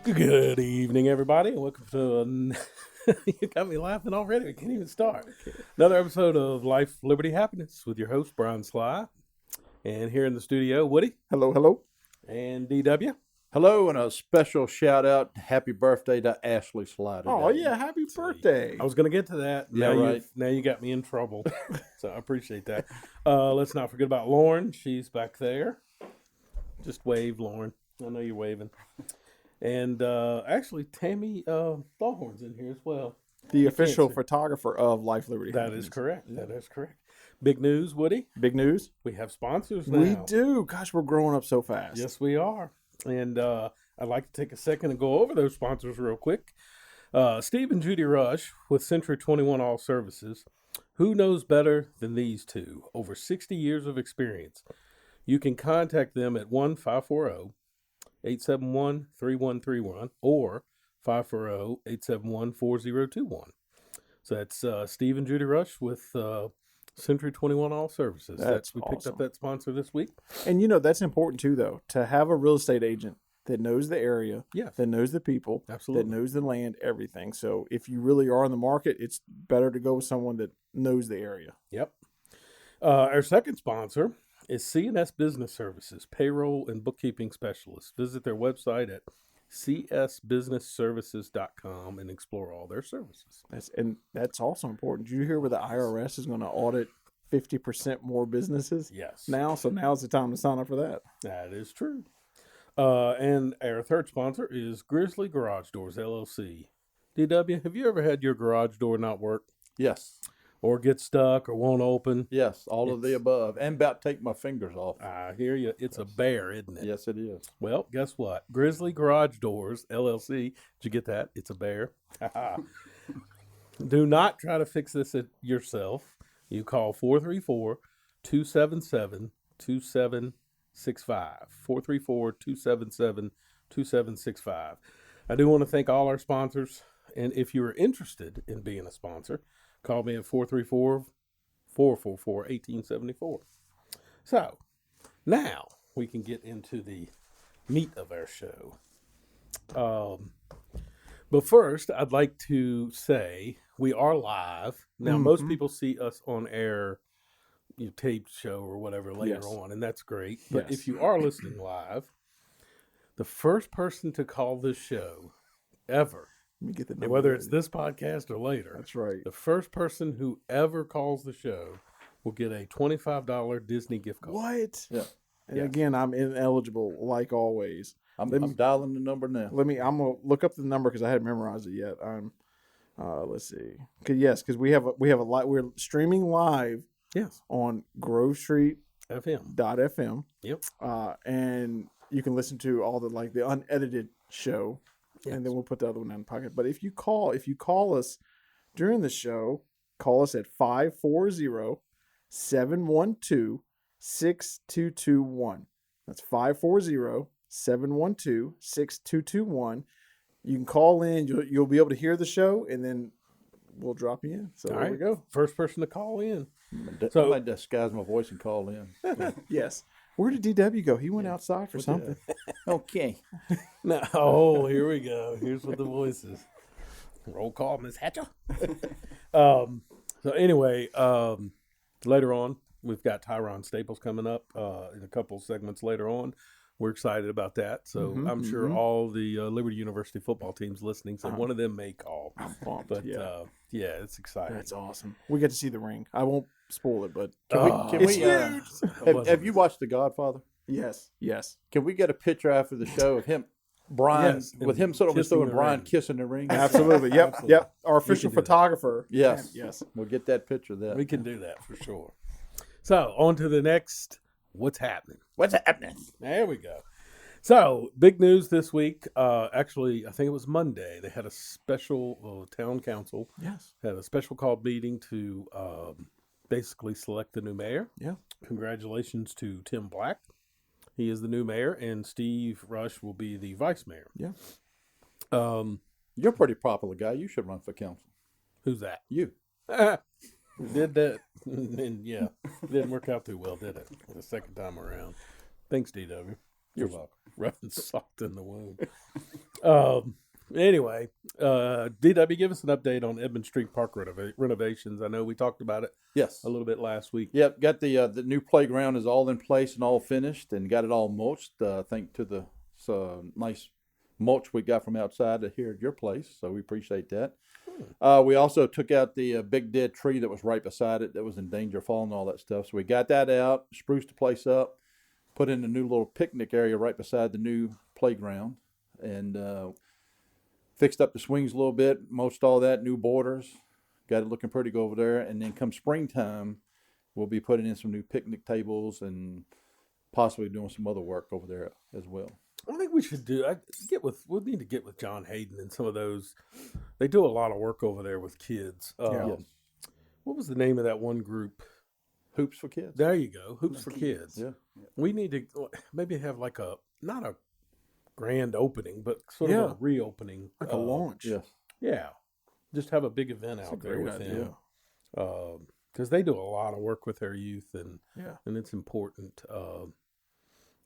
Good evening, everybody, and welcome to. You got me laughing already. We can't even start. Another episode of Life, Liberty, Happiness with your host, Brian Sly. And here in the studio, Woody Hello, hello. and DW. Hello, and a special shout out, happy birthday to Ashley Sly today. Oh, yeah, happy birthday. I was going to get to that. Yeah, right. Now you got me in trouble, so I appreciate that. Let's not forget about Lauren. She's back there. Just wave, Lauren. I know you're waving. And actually, Tammy Ballhorn's in here as well. The official photographer of Life, Liberty. That is correct. That is correct. Big news, Woody. Big news. We have sponsors now. We do. Gosh, we're growing up so fast. Yes, we are. And I'd like to take a second and go over those sponsors real quick. Steve and Judy Rush with Century 21 All Services. Who knows better than these two? Over 60 years of experience. You can contact them at 1-540-871-3131 or 540-871-4021. So that's Steve and Judy Rush with Century 21 All Services. We picked up that sponsor this week. And you know, that's important too, though, to have a real estate agent that knows the area, that knows the people, Absolutely. that knows the land, everything. So if you really are in the market, it's better to go with someone that knows the area. Yep. Our second sponsor is C&S Business Services, payroll and bookkeeping specialists. Visit their website at csbusinessservices.com and explore all their services. That's also important. Did you hear where the IRS is going to audit 50% more businesses? Yes. Now, so now's the time to sign up for that. That is true. And our third sponsor is Grizzly Garage Doors, LLC. DW, have you ever had your garage door not work? Yes. Or get stuck or won't open? Yes, all of the above. And about to take my fingers off. I hear you. It's a bear, isn't it? Yes, it is. Well, guess what? Grizzly Garage Doors, LLC. Did you get that? It's a bear. Do not try to fix this yourself. You call 434-277-2765. 434-277-2765. I do want to thank all our sponsors. And if you are interested in being a sponsor, call me at 434-444-1874. So, now we can get into the meat of our show. But first, I'd like to say we are live. Now, most people see us on air, taped show or whatever later on, and that's great. But if you are listening live, the first person to call this show ever, Let me get the number whether ready. it's this podcast or later, That's right. the first person who ever calls the show will get a $25 Disney gift card. What? Yeah. And again, I'm ineligible, like always. I'm dialing the number now. I'm gonna look up the number because I hadn't memorized it yet. Let's see. Because we have a lot. We're streaming live. Yes. On Grove Street FM. .fm. Yep. And you can listen to all the unedited show, and then we'll put the other one in the pocket. But if you call us during the show, call us at 540-712-6221. That's 540-712-6221. You can call in. You'll be able to hear the show, and then we'll drop you in. So there we go. First person to call in. So I might disguise my voice and call in. Yes. Where did DW go? He went outside for something. Okay. No, oh, here we go. Here's what the voice is. Roll call, Miss Hatcher. So anyway, later on, we've got Tyron Staples coming up in a couple segments later on. We're excited about that. So I'm sure all the Liberty University football teams listening, so one of them may call. I'm pumped. But it's exciting. That's awesome. We get to see the ring. I won't spoil it, but Have you watched The Godfather? yes. Can we get a picture after the show of him, Brian, Yes, with him sort of kissing and the Brian ring. kissing the ring? Absolutely. Yep. Our official do that. photographer. Yes. Yes. We'll get that picture of that. We can do that for sure. So on to the next. What's happening? What's happening? There we go. So, big news this week. Actually, I think it was Monday. They had a special town council. Yes. Had a special called meeting to basically select the new mayor. Yeah. Congratulations to Tim Black. He is the new mayor, and Steve Rush will be the vice mayor. Yeah. You're a pretty popular guy. You should run for council. Who's that? You. Did that, and yeah, didn't work out too well, did it? The second time around. Thanks, DW. You're welcome. Rubbing salt in the wound. Anyway, DW, give us an update on Edmund Street Park renovations. I know we talked about it Yes. a little bit last week. Yep, got the new playground is all in place and all finished, and got it all mulched. Thanks to the nice mulch we got from outside here at your place, so we appreciate that. We also took out the big dead tree that was right beside it that was in danger of falling and all that stuff. So we got that out, spruced the place up, put in a new little picnic area right beside the new playground, and fixed up the swings a little bit, mulched all that, new borders, got it looking pretty good over there. And then come springtime, we'll be putting in some new picnic tables and possibly doing some other work over there as well. I think we should we'll need to get with John Hayden and some of those. They do a lot of work over there with kids. Yes. What was the name of that one group? Hoops for Kids. There you go. Hoops for Kids. Yeah. We need to maybe have like not a grand opening, but sort of a reopening. Like a launch. Yes. Yeah. Just have a big event That's out a there great with idea. them. Because they do a lot of work with their youth, and it's important.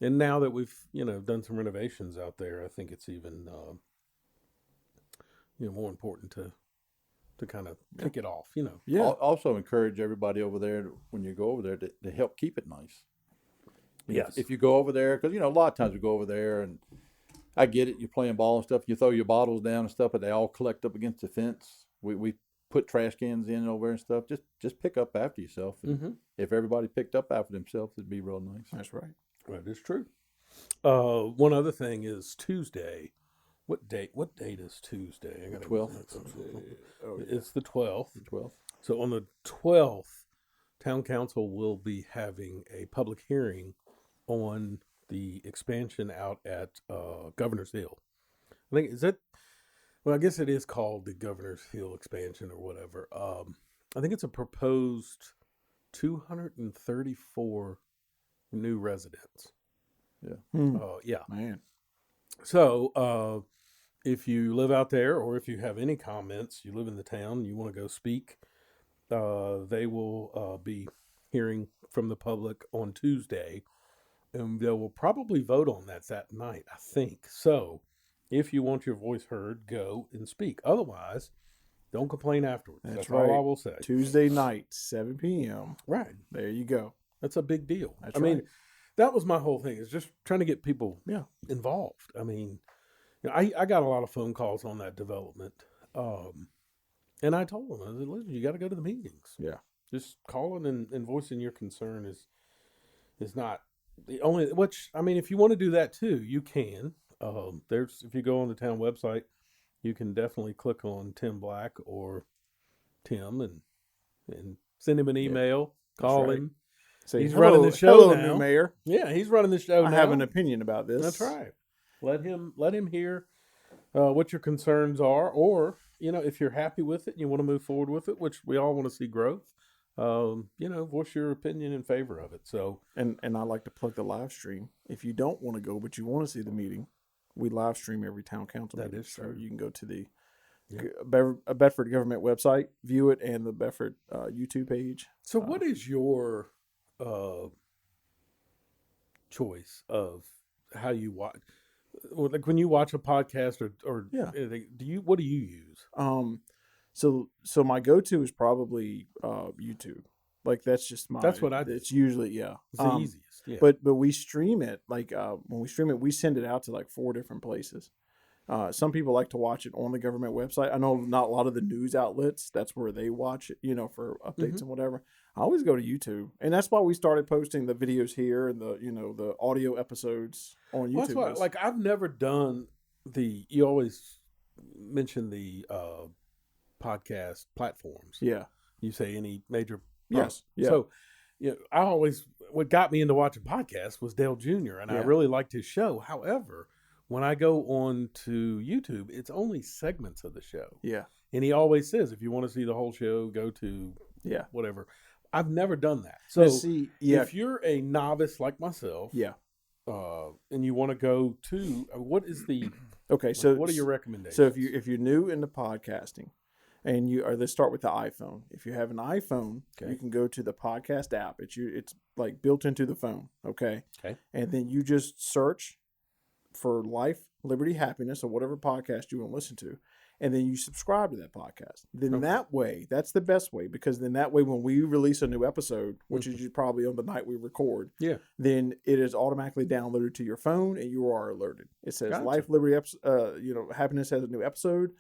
And now that we've done some renovations out there, I think it's even more important to kind of kick it off. Yeah. Also encourage everybody over there when you go over there to help keep it nice. Yes. If you go over there, because a lot of times we go over there and I get it, you're playing ball and stuff, you throw your bottles down and stuff, but they all collect up against the fence. We put trash cans in over there and stuff. Just pick up after yourself. And if everybody picked up after themselves, it'd be real nice. That's right. That is true. One other thing is Tuesday. What date is Tuesday? I gotta 12th. It's the 12th. The 12th. So on the 12th, Town Council will be having a public hearing on the expansion out at Governor's Hill. I think I guess it is called the Governor's Hill expansion or whatever. I think it's a proposed 234 new residents. Yeah. Man. So if you live out there, or if you have any comments, you live in the town, you want to go speak, they will be hearing from the public on Tuesday, and they will probably vote on that night, I think. So if you want your voice heard, go and speak. Otherwise, don't complain afterwards. That's right. all I will say. Tuesday night, 7 p.m. Right. There you go. That's a big deal. That's I mean, that was my whole thing, is just trying to get people involved. I mean, I got a lot of phone calls on that development. And I told them, I said, listen, you got to go to the meetings. Yeah. Just calling and voicing your concern is not the only, which, I mean, if you want to do that too, you can. If you go on the town website, you can definitely click on Tim Black or Tim and send him an email, call him. Say, He's hello, running the show hello, now. new mayor. Yeah, he's running the show I now. have an opinion about this. That's right. Let him hear what your concerns are, or if you're happy with it and you want to move forward with it, which we all want to see growth. Voice your opinion in favor of it. So, and I like to plug the live stream. If you don't want to go, but you want to see the meeting, we live stream every town council That meeting. is true. So you can go to the Bedford government website, view it, and the Bedford YouTube page. So what is your choice of how you watch? Like when you watch a podcast or anything, what do you use? So my go-to is probably YouTube. Like that's what I do. It's usually It's the easiest. Yeah. But we stream it when we stream it, we send it out to like 4 different places. Some people like to watch it on the government website. I know not a lot of the news outlets, that's where they watch it, for updates and whatever. I always go to YouTube, and that's why we started posting the videos here and the audio episodes on YouTube. Well, that's why, I've never done you always mention the podcast platforms. Yeah. You say any major. Yes. Yeah. So, what got me into watching podcasts was Dale Jr., and I really liked his show. However, when I go on to YouTube, it's only segments of the show. Yeah. And he always says, if you want to see the whole show, go to whatever. I've never done that. So if you're a novice like myself, and you want to go to, what is the what are your recommendations? So if you're new into podcasting, and let's start with the iPhone. If you have an iPhone, you can go to the podcast app. It's like built into the phone. Okay. Okay. And then you just search for Life, Liberty, Happiness, or whatever podcast you want to listen to, and then you subscribe to that podcast. Then that way, that's the best way, because then that way when we release a new episode, which is probably on the night we record, then it is automatically downloaded to your phone and you are alerted. It says Life, Liberty, Happiness has a new episode.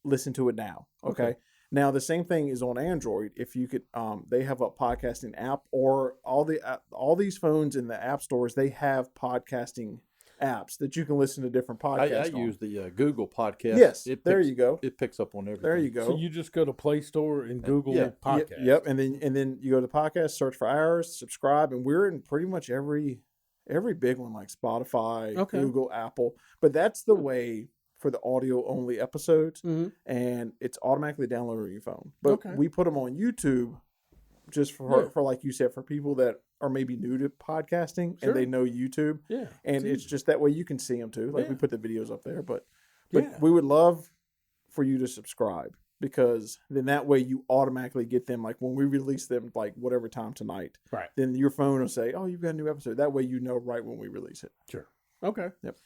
Listen to it now. Okay. Now the same thing is on Android. If you could, they have a podcasting app, or all these phones in the app stores, they have podcasting apps that you can listen to different podcasts. I use the Google podcast. Yes, there you go. It picks up on everything. There you go. So you just go to Play Store and Google podcast. Yep, and then you go to podcast, search for ours, subscribe, and we're in pretty much every big one like Spotify, Google, Apple. But that's the way for the audio only episodes, and it's automatically downloaded on your phone. But we put them on YouTube just for like you said, for people that are maybe new to podcasting and they know YouTube. Yeah. And it's just that way you can see them too. Like we put the videos up there, but we would love for you to subscribe, because then that way you automatically get them, like when we release them, like whatever time tonight, right? Then your phone will say, oh, you've got a new episode. That way you know right when we release it. Sure. Okay. Yep.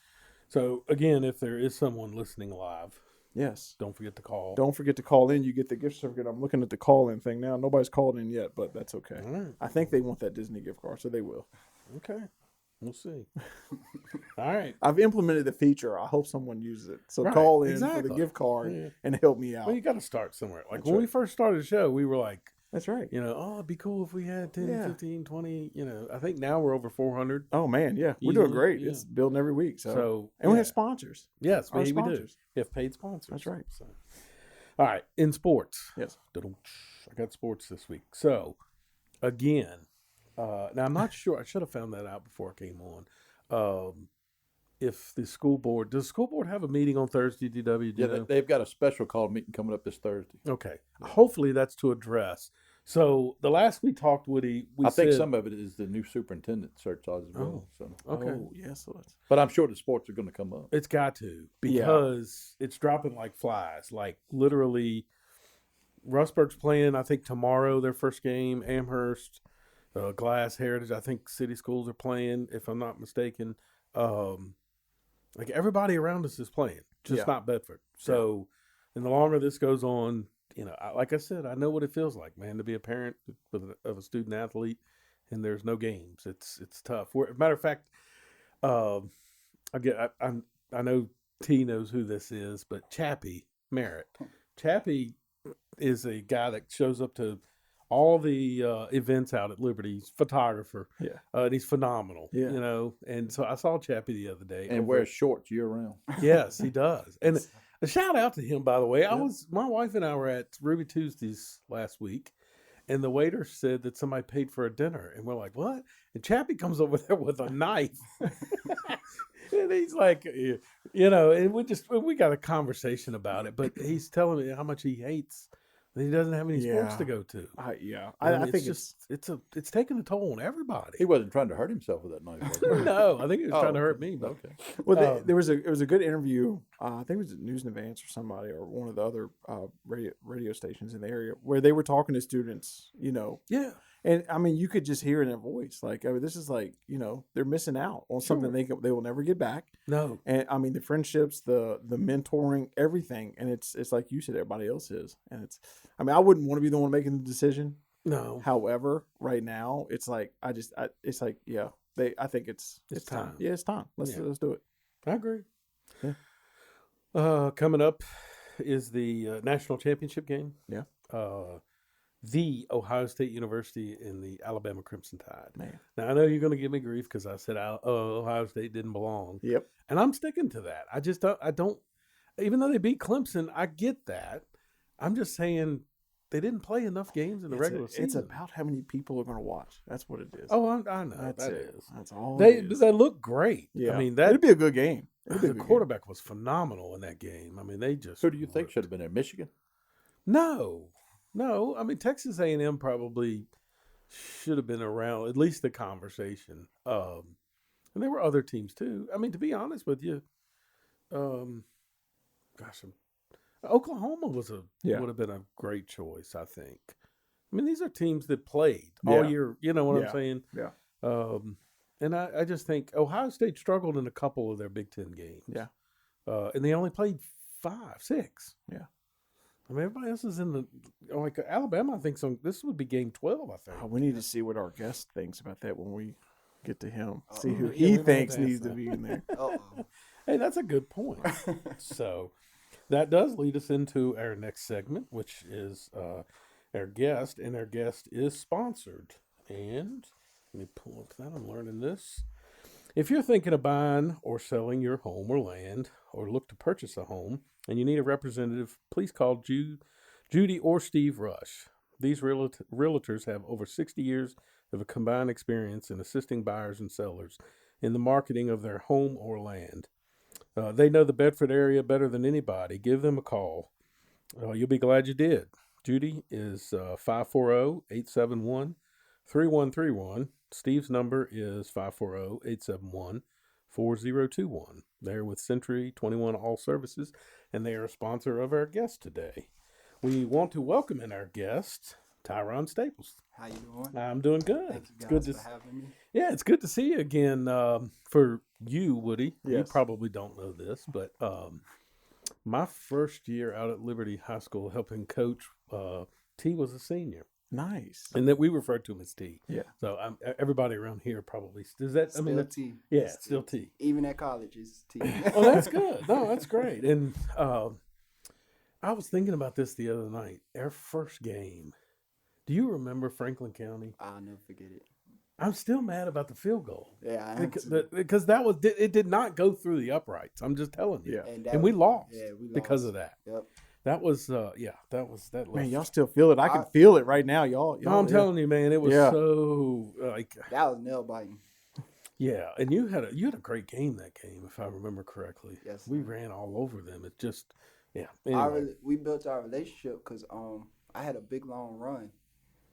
So again, if there is someone listening live, yes, don't forget to call. Don't forget to call in. You get the gift certificate. I'm looking at the call-in thing now. Nobody's called in yet, but that's okay. Right. I think they want that Disney gift card, so they will. Okay. We'll see. All right. I've implemented the feature. I hope someone uses it. So call in for the gift card and help me out. Well, you got to start somewhere. Like when we first started the show, we were like, that's right. It'd be cool if we had 10, 15, 20, I think now we're over 400. Oh, man, yeah. We're doing great. Yeah. It's building every week. So and we have sponsors. Yes, we do. We have paid sponsors. That's right. So. All right, in sports. Yes. I got sports this week. So, again, now I'm not sure. I should have found that out before I came on. If the school board, does the school board have a meeting on Thursday, DW? Yeah, they've got a special call meeting coming up this Thursday. Okay. Hopefully that's to address. So the last we talked, Woody, I think some of it is the new superintendent search as well. Okay. Oh, yes. But I'm sure the sports are going to come up. It's got to, because it's dropping like flies. Like literally, Rustburg's playing, I think, tomorrow, their first game. Amherst, Glass, Heritage, I think City Schools are playing, if I'm not mistaken. Like everybody around us is playing, just not Bedford. So, and the longer this goes on, like I said, I know what it feels like, man, to be a parent of a student athlete, and there's no games. It's tough. Matter of fact, I know T knows who this is, but Chappie Merritt. Chappie is a guy that shows up to all the events out at Liberty. He's a photographer. Yeah. And he's phenomenal. Yeah. And so I saw Chappie the other day. And wears shorts year round. Yes, he does. And a shout out to him, by the way. My wife and I were at Ruby Tuesdays last week, and the waiter said that somebody paid for a dinner. And we're like, what? And Chappie comes over there with a knife. And he's like, and we got a conversation about it, but he's telling me how much he hates he doesn't have any sports to go to. I think it's taking a toll on everybody. He wasn't trying to hurt himself with that knife. No, I think he was trying to hurt me. But. Okay. Well, it was a good interview. I think it was at News and Advance or somebody, or one of the other radio stations in the area, where they were talking to students. Yeah. And I mean, you could just hear in their voice, like, this is like, they're missing out on something they will never get back. No. And I mean, the friendships, the mentoring, everything, and it's like you said, everybody else is, and I wouldn't want to be the one making the decision. No. However, right now, it's like I think it's time. Yeah, it's time. Let's do it. I agree. Yeah. Coming up is the national championship game. Yeah. The Ohio State University and the Alabama Crimson Tide. Man. Now, I know you're going to give me grief because I said Ohio State didn't belong. Yep. And I'm sticking to that. I don't, even though they beat Clemson, I get that. I'm just saying they didn't play enough games in the regular season. It's about how many people are going to watch. That's what it is. Oh, I know. That's it. That's all They look great. Yeah. I mean, it'd be a good game. The quarterback was phenomenal in that game. I mean, they just. Who do you think should have been in Michigan? No. I mean, Texas A&M probably should have been around, at least the conversation. And there were other teams too. I mean, to be honest with you, Oklahoma would have been a great choice, I think. I mean, these are teams that played all year. You know what I'm saying? Yeah. And I just think Ohio State struggled in a couple of their Big Ten games. Yeah. And they only played 5, 6. Yeah. I mean, everybody else is in the like Alabama. I think this would be game 12. I think. Oh, we need to see what our guest thinks about that when we get to him. See who Yeah, he we might thinks have to needs ask to be in there. Hey, that's a good point. So that does lead us into our next segment, which is our guest, and our guest is sponsored. And let me pull up that. I'm learning this. If you're thinking of buying or selling your home or land, or look to purchase a home, and you need a representative, please call Judy or Steve Rush. These realtors have over 60 years of a combined experience in assisting buyers and sellers in the marketing of their home or land. They know the Bedford area better than anybody. Give them a call. You'll be glad you did. Judy is 540-871-3131. Steve's number is 540-871-4021. They're with Century 21 All Services, and they are a sponsor of our guest today. We want to welcome in our guest, Tyron Staples. How you doing? I'm doing good. Thank you It's guys good to for having me. Yeah, it's good to see you again. For you, Woody, you Yes. probably don't know this, but my first year out at Liberty High School helping coach, T was a senior, Nice. and that we refer to him as T. Yeah. So everybody around here probably does that. I mean, Still that's, T. yeah, it's still T. Even at college, it's T. Oh, that's good. No, that's great. And I was thinking about this the other night. Our first game. Do you remember Franklin County? I'll never forget it. I'm still mad about the field goal. Yeah, I am Because, too. because it did not go through the uprights. I'm just telling you. Yeah. that And we was- lost Yeah, we lost. because of that. Yep. That was that. Man, y'all still feel it. I can feel it right now, y'all. No, I'm telling you, man, it was Yeah. so like That was nail biting. yeah. And you had a great game that game, if I remember correctly. Yes. We ran all over them. It just yeah. Our Anyway. we built our relationship because I had a big long run,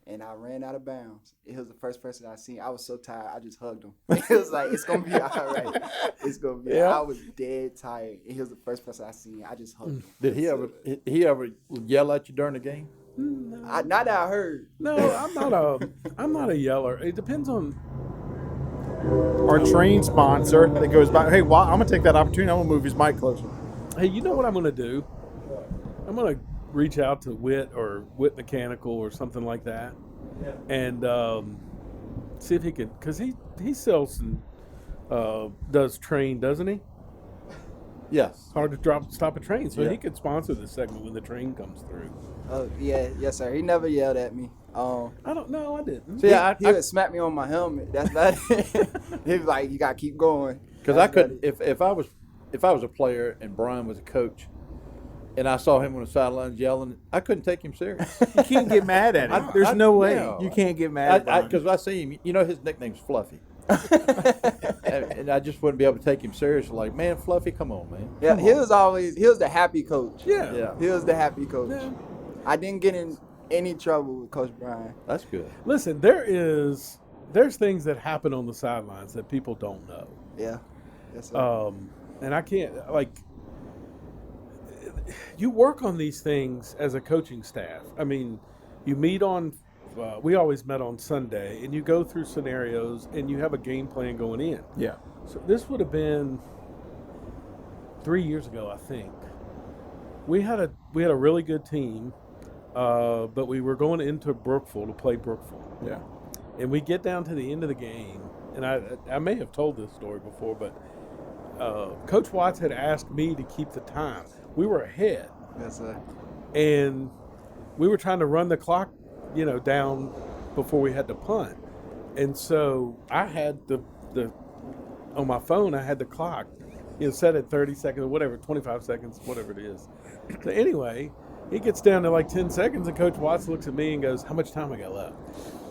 and I ran out of bounds. He was the first person I seen. I was so tired, I just hugged him. It was like, it's gonna be all right. It's gonna be. Yeah. I was dead tired, and he was the first person I seen. I just hugged him. Did he ever yell at you during the game? Not that I heard. No, I'm not a yeller. It depends on Our train sponsor that goes by. Hey, I'm gonna take that opportunity. I'm gonna move his mic closer. hey, you know what I'm gonna do? I'm gonna reach out to Whit or Whit Mechanical or something like that, and see if he can, because he sells and does train, doesn't he? Yes. Hard to stop a train, so Yeah. he could sponsor this segment when the train comes through. Oh yeah, yes sir. He never yelled at me. I don't know, I didn't. So yeah, He would smack me on my helmet. That's about it. He was like, "You gotta keep going." because I That's could about it. if I was a player and Brian was a coach, and I saw him on the sidelines yelling, I couldn't take him serious. You can't get mad at him. There's no way no. you can't get mad at him. Because I see him, you know, his nickname's Fluffy. And I just wouldn't be able to take him serious. Like, man, Fluffy, come on, man. Yeah, he was the happy coach. Yeah. Yeah. He was the happy coach. Yeah. I didn't get in any trouble with Coach Brian. That's good. Listen, there's things that happen on the sidelines that people don't know. Yeah. Yes, sir. And I can't, like, you work on these things as a coaching staff. I mean, you meet on, we always met on Sunday, and you go through scenarios and you have a game plan going in. Yeah. So this would have been 3 years ago, I think. We had a really good team, but we were going into Brookville to play Brookville. Yeah. And we get down to the end of the game, and I may have told this story before, but Coach Watts had asked me to keep the time. We were ahead, Yes, sir. and we were trying to run the clock, down before we had to punt. And so I had the on my phone, I had the clock, set at 30 seconds or whatever, 25 seconds, whatever it is. So anyway, it gets down to like 10 seconds, and Coach Watts looks at me and goes, "How much time I got left?"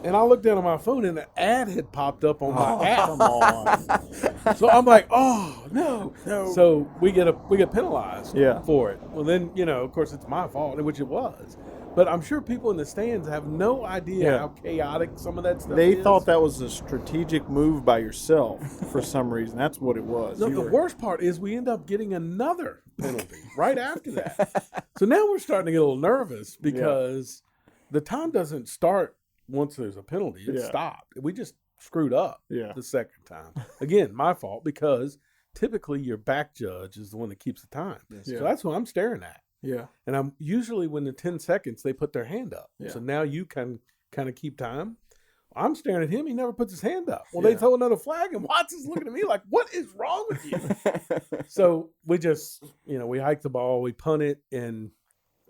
And I looked down at my phone, and an ad had popped up on my app. Come on. So I'm like, "Oh no!" So we get penalized Yeah. for it. Well, then of course, it's my fault, which it was. But I'm sure people in the stands have no idea Yeah. how chaotic some of that stuff They is. thought that was a strategic move by yourself for some reason. That's what it was. No, You the were- worst part is we end up getting another penalty right after that. So now we're starting to get a little nervous because the time doesn't start once there's a penalty. It's Yeah. stopped. We just screwed up Yeah. the second time. Again, my fault, because typically your back judge is the one that keeps the time. Yes, Yeah. So that's what I'm staring at. Yeah. And I'm usually, when the 10 seconds, they put their hand up. Yeah. So now you can kind of keep time. I'm staring at him. He never puts his hand up. Well, they Yeah. throw another flag, and Watson's looking at me like, what is wrong with you? So we just, we hike the ball, we punt it, and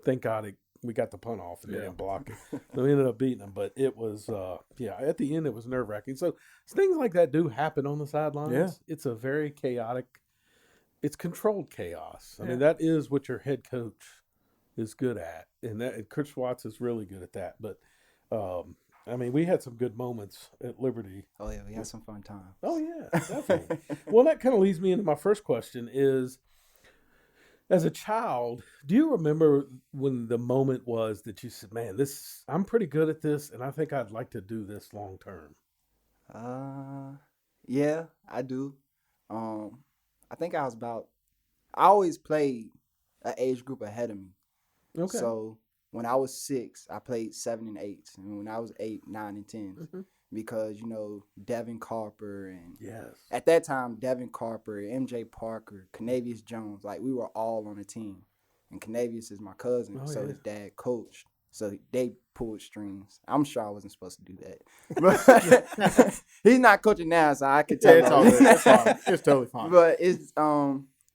thank God we got the punt off and they didn't block it. So we ended up beating them. But it was, at the end, it was nerve-wracking. So things like that do happen on the sidelines. Yeah. It's a very chaotic, it's controlled chaos. I Yeah. mean, that is what your head coach is good at. And Chris Watts is really good at that. But, we had some good moments at Liberty. Oh yeah, we had some fun times. Oh, yeah, definitely. Well, that kind of leads me into my first question is, as a child, do you remember when the moment was that you said, man, I'm pretty good at this, and I think I'd like to do this long term? Yeah, I do. I think I always played an age group ahead of me. Okay. So when I was 6, I played 7 and 8, and when I was 8, 9, and 10, because Devin Carper and Yes. at that time Devin Carper, MJ Parker, Canavius Jones, like we were all on the team, and Canavius is my cousin, Oh, so yeah. his dad coached, so they pulled strings. I'm sure I wasn't supposed to do that, but he's not coaching now, so I could tell. It's all good. It's fine. It's totally fine. But it's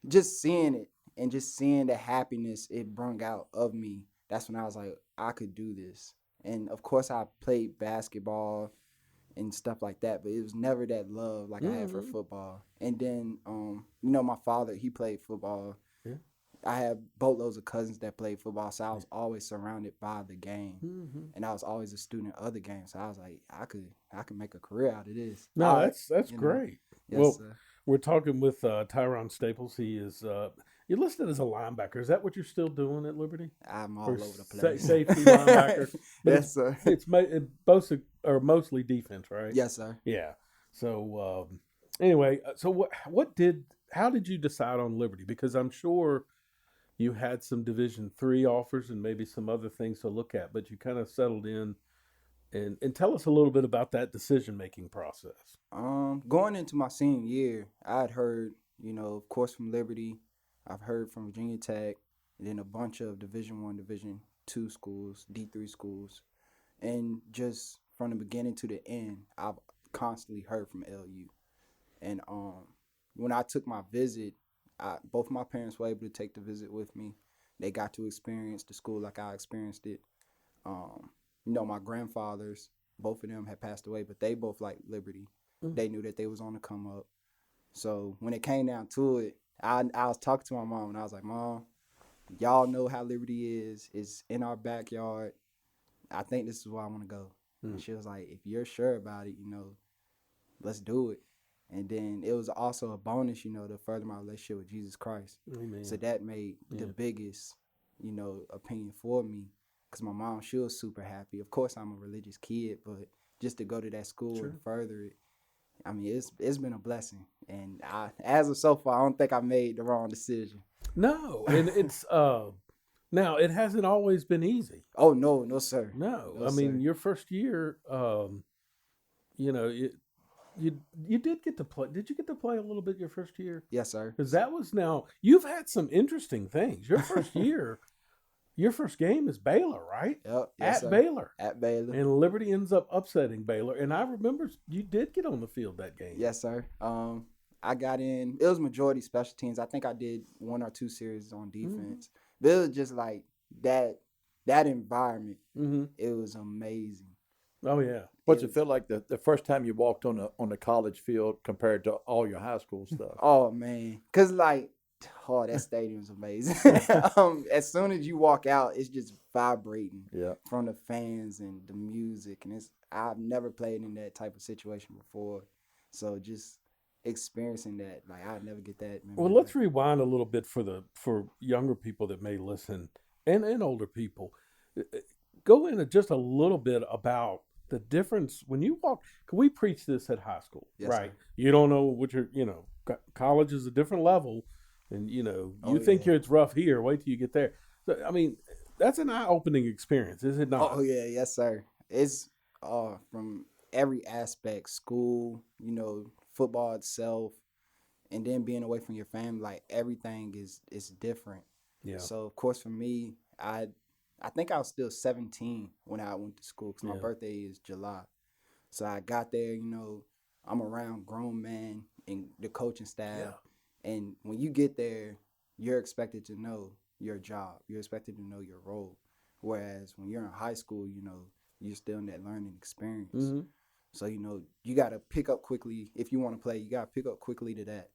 just seeing it and just seeing the happiness it brung out of me. That's when I was like, I could do this. And of course, I played basketball and stuff like that, but it was never that love like I had for football. And then, my father, he played football. Yeah. I had boatloads of cousins that played football, so I was always surrounded by the game, and I was always a student of the game. So I was like, I could make a career out of this. No, that's great. Yes, Well, sir. we're talking with Tyron Staples. He is you're listed as a linebacker. Is that what you're still doing at Liberty? I'm all Or over the place. Safety linebacker. But Yes, sir. It's both or mostly defense, right? Yes, sir. Yeah. So anyway, so how did you decide on Liberty? Because I'm sure you had some Division III offers and maybe some other things to look at, but you kind of settled in. And tell us a little bit about that decision-making process. Going into my senior year, I had heard, of course, from Liberty. I've heard from Virginia Tech, and then a bunch of Division I, Division II schools, D3 schools. And just from the beginning to the end, I've constantly heard from LU. And when I took my visit, both my parents were able to take the visit with me. They got to experience the school like I experienced it. My grandfathers, both of them had passed away, but they both liked Liberty. They knew that they was on the come up. So when it came down to it, I was talking to my mom, and I was like, Mom, y'all know how Liberty is. It's in our backyard. I think this is where I want to go. And she was like, if you're sure about it, let's do it. And then it was also a bonus, to further my relationship with Jesus Christ. Amen. So that made the biggest, opinion for me. Because my mom, she was super happy. Of course, I'm a religious kid, but just to go to that school and further it, it's been a blessing. And as of so far, I don't think I made the wrong decision. No, and it's now it hasn't always been easy. Oh no, sir. No, No, sir. your first year, you did get to play. Did you get to play a little bit your first year? Yes, sir. Because you've had some interesting things. Your first year, your first game is Baylor, right? Yep. Yes, At sir. Baylor. At Baylor. And Liberty ends up upsetting Baylor. And I remember you did get on the field that game. Yes, sir. I got in. It was majority special teams. I think I did 1 or 2 series on defense. But it was just like that environment. It was amazing. Oh yeah. What's it feel like the first time you walked on the college field compared to all your high school stuff? Oh man, cause that stadium's amazing. As soon as you walk out, it's just vibrating from the fans and the music, and I've never played in that type of situation before, so just experiencing that, I'd never get that. Well, let's rewind a little bit for younger people that may listen and older people. Go into just a little bit about the difference when you walk. Can we preach this at high school? Yes, right. sir. You don't know what college is a different level, and think it's rough here. Wait till you get there. So, that's an eye-opening experience, is it not? Oh yeah, yes sir. It's from every aspect, school, football itself, and then being away from your family, like everything is different. Yeah. So of course for me, I think I was still 17 when I went to school because my Yeah. birthday is July. So I got there, I'm around grown men and the coaching staff. And when you get there, you're expected to know your job. You're expected to know your role. Whereas when you're in high school, you're still in that learning experience. Mm-hmm. So, you got to pick up quickly. If you want to play, you got to pick up quickly to that.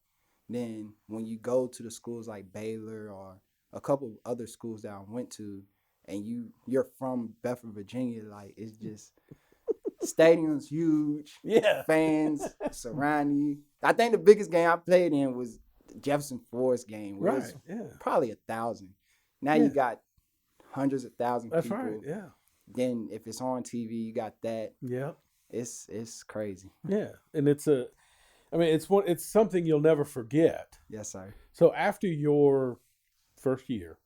Then when you go to the schools like Baylor or a couple of other schools that I went to, and you're from Bedford, Virginia, like it's just stadium's huge. Yeah. Fans surround you. I think the biggest game I played in was the Jefferson Forest game. Where it was Yeah. probably 1,000. Now Yeah. you got hundreds of thousands of That's people. right. Yeah. Then if it's on TV, you got that. Yeah. It's crazy. Yeah. And it's something you'll never forget. Yes, sir. So after your first year,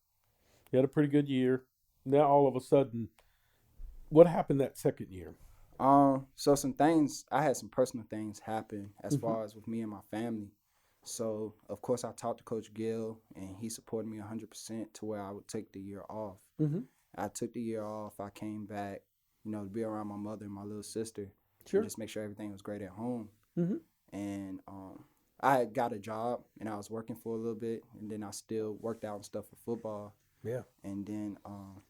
you had a pretty good year. Now all of a sudden, what happened that second year? So some things, I had some personal things happen as far as with me and my family. So of course I talked to Coach Gill, and he supported me 100% to where I would take the year off. Mm-hmm. I took the year off. I came back, to be around my mother and my little sister. Sure. And just make sure everything was great at home. Mm-hmm. And I had got a job, and I was working for a little bit, and then I still worked out and stuff for football. Yeah. And then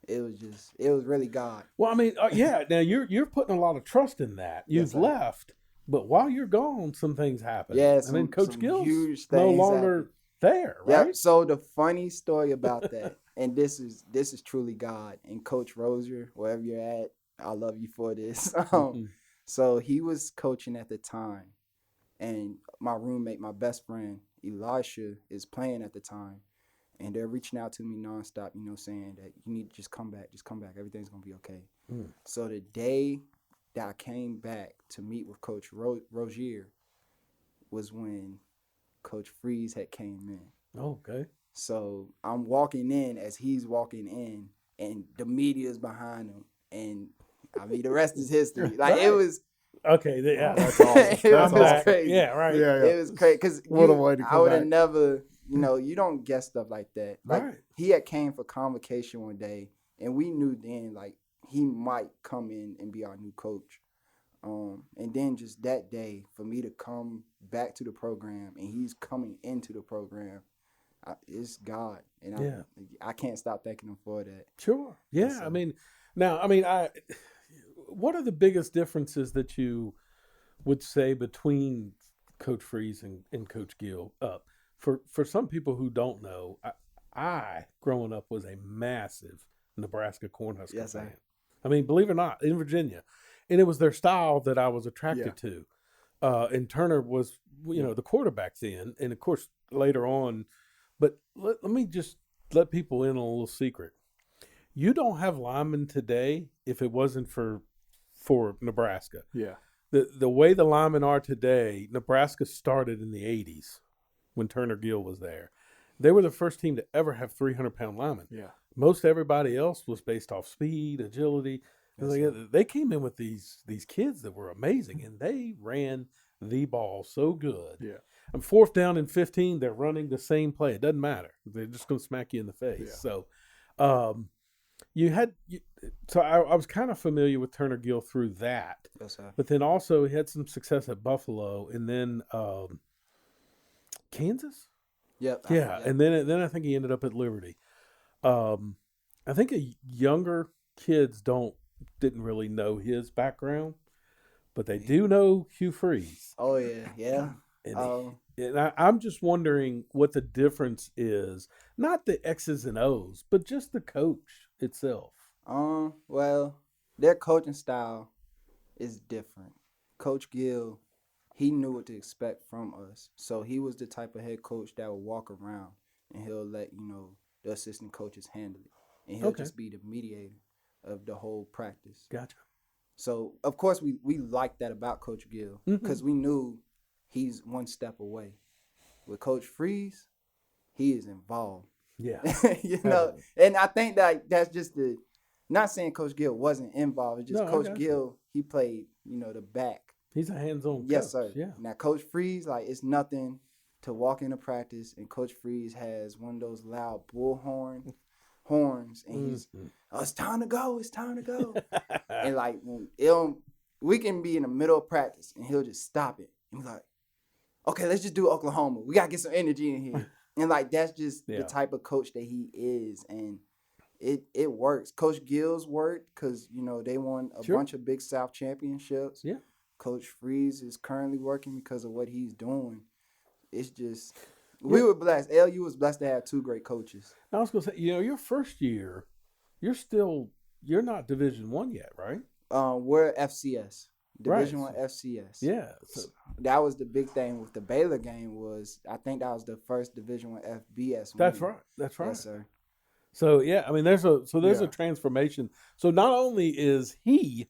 it was really God. Well, I mean, yeah. Now you're putting a lot of trust in that. You've Yes, sir. left, but while you're gone, some things happen. Yeah, I mean, Coach some Gill's huge no things longer there, Yeah. right? So the funny story about that, and this is truly God, and Coach Rozier, wherever you're at, I love you for this. Mhm. So he was coaching at the time, and my roommate, my best friend, Elisha, is playing at the time. And they're reaching out to me nonstop, saying that you need to just come back, everything's gonna be okay. Mm. So the day that I came back to meet with Coach Rozier was when Coach Freeze had came in. Okay. So I'm walking in as he's walking in, and the media's behind him, and I mean the rest is history. Like Right. it was. Okay. Yeah. That's awesome. It That's was awesome. crazy. Yeah. Right. Yeah, yeah. It was crazy because What a way to I come would have back. never, you don't get stuff like that. Like Right. he had came for convocation one day, and we knew then like he might come in and be our new coach. And then just that day for me to come back to the program, and he's coming into the program, it's God, and Yeah. I can't stop thanking him for that. Sure. Yeah. So- I mean, what are the biggest differences that you would say between Coach Freeze and Coach Gill? For some people who don't know, I growing up was a massive Nebraska Cornhusker Yes, sir. fan. I mean, believe it or not, in Virginia, and it was their style that I was attracted to. And Turner was, the quarterback then, and of course later on. But let me just let people in on a little secret. You don't have linemen today if it wasn't for Nebraska. Yeah. The way the linemen are today, Nebraska started in the 80s when Turner Gill was there. They were the first team to ever have 300-pound linemen. Yeah. Most everybody else was based off speed, agility. Yes, They came in with these kids that were amazing, and they ran the ball so good. Yeah. And 4th down and 15, they're running the same play. It doesn't matter. They're just going to smack you in the face. Yeah. So I was kind of familiar with Turner Gill through that. Yes, sir. But then also he had some success at Buffalo and then Kansas? Yep. Yeah, and then I think he ended up at Liberty. I think younger kids didn't really know his background, but they do know Hugh Freeze. Oh yeah, yeah. And I'm just wondering what the difference is. Not the X's and O's, but just the coach itself. Well, their coaching style is different. Coach Gill, he knew what to expect from us. So he was the type of head coach that would walk around and he'll let, the assistant coaches handle it. And he'll Okay. just be the mediator of the whole practice. Gotcha. So, of course, we liked that about Coach Gill because we knew he's one step away. With Coach Freeze, he is involved. Yeah. And I think that's just not saying Coach Gill wasn't involved. It's just No, I Coach got Gill, he played, the back. He's a hands-on coach. Yes, sir. Yeah. Now, Coach Freeze, like, it's nothing to walk into practice, and Coach Freeze has one of those loud horns, and he's, it's time to go, it's time to go. And, like, we can be in the middle of practice, and he'll just stop it. And be like, okay, let's just do Oklahoma. We got to get some energy in here. And, like, that's just the type of coach that he is, and it works. Coach Gill's worked because, they won a bunch of Big South championships. Yeah. Coach Freeze is currently working because of what he's doing. It's just, we were blessed. LU was blessed to have two great coaches. I was going to say, your first year, you're not Division I yet, right? We're FCS. Division Right. I FCS. Yeah. So, that was the big thing with the Baylor game I think that was the first Division I FBS win. that's right. That's right. Yes, sir. So, yeah, I mean, there's a transformation. So not only is he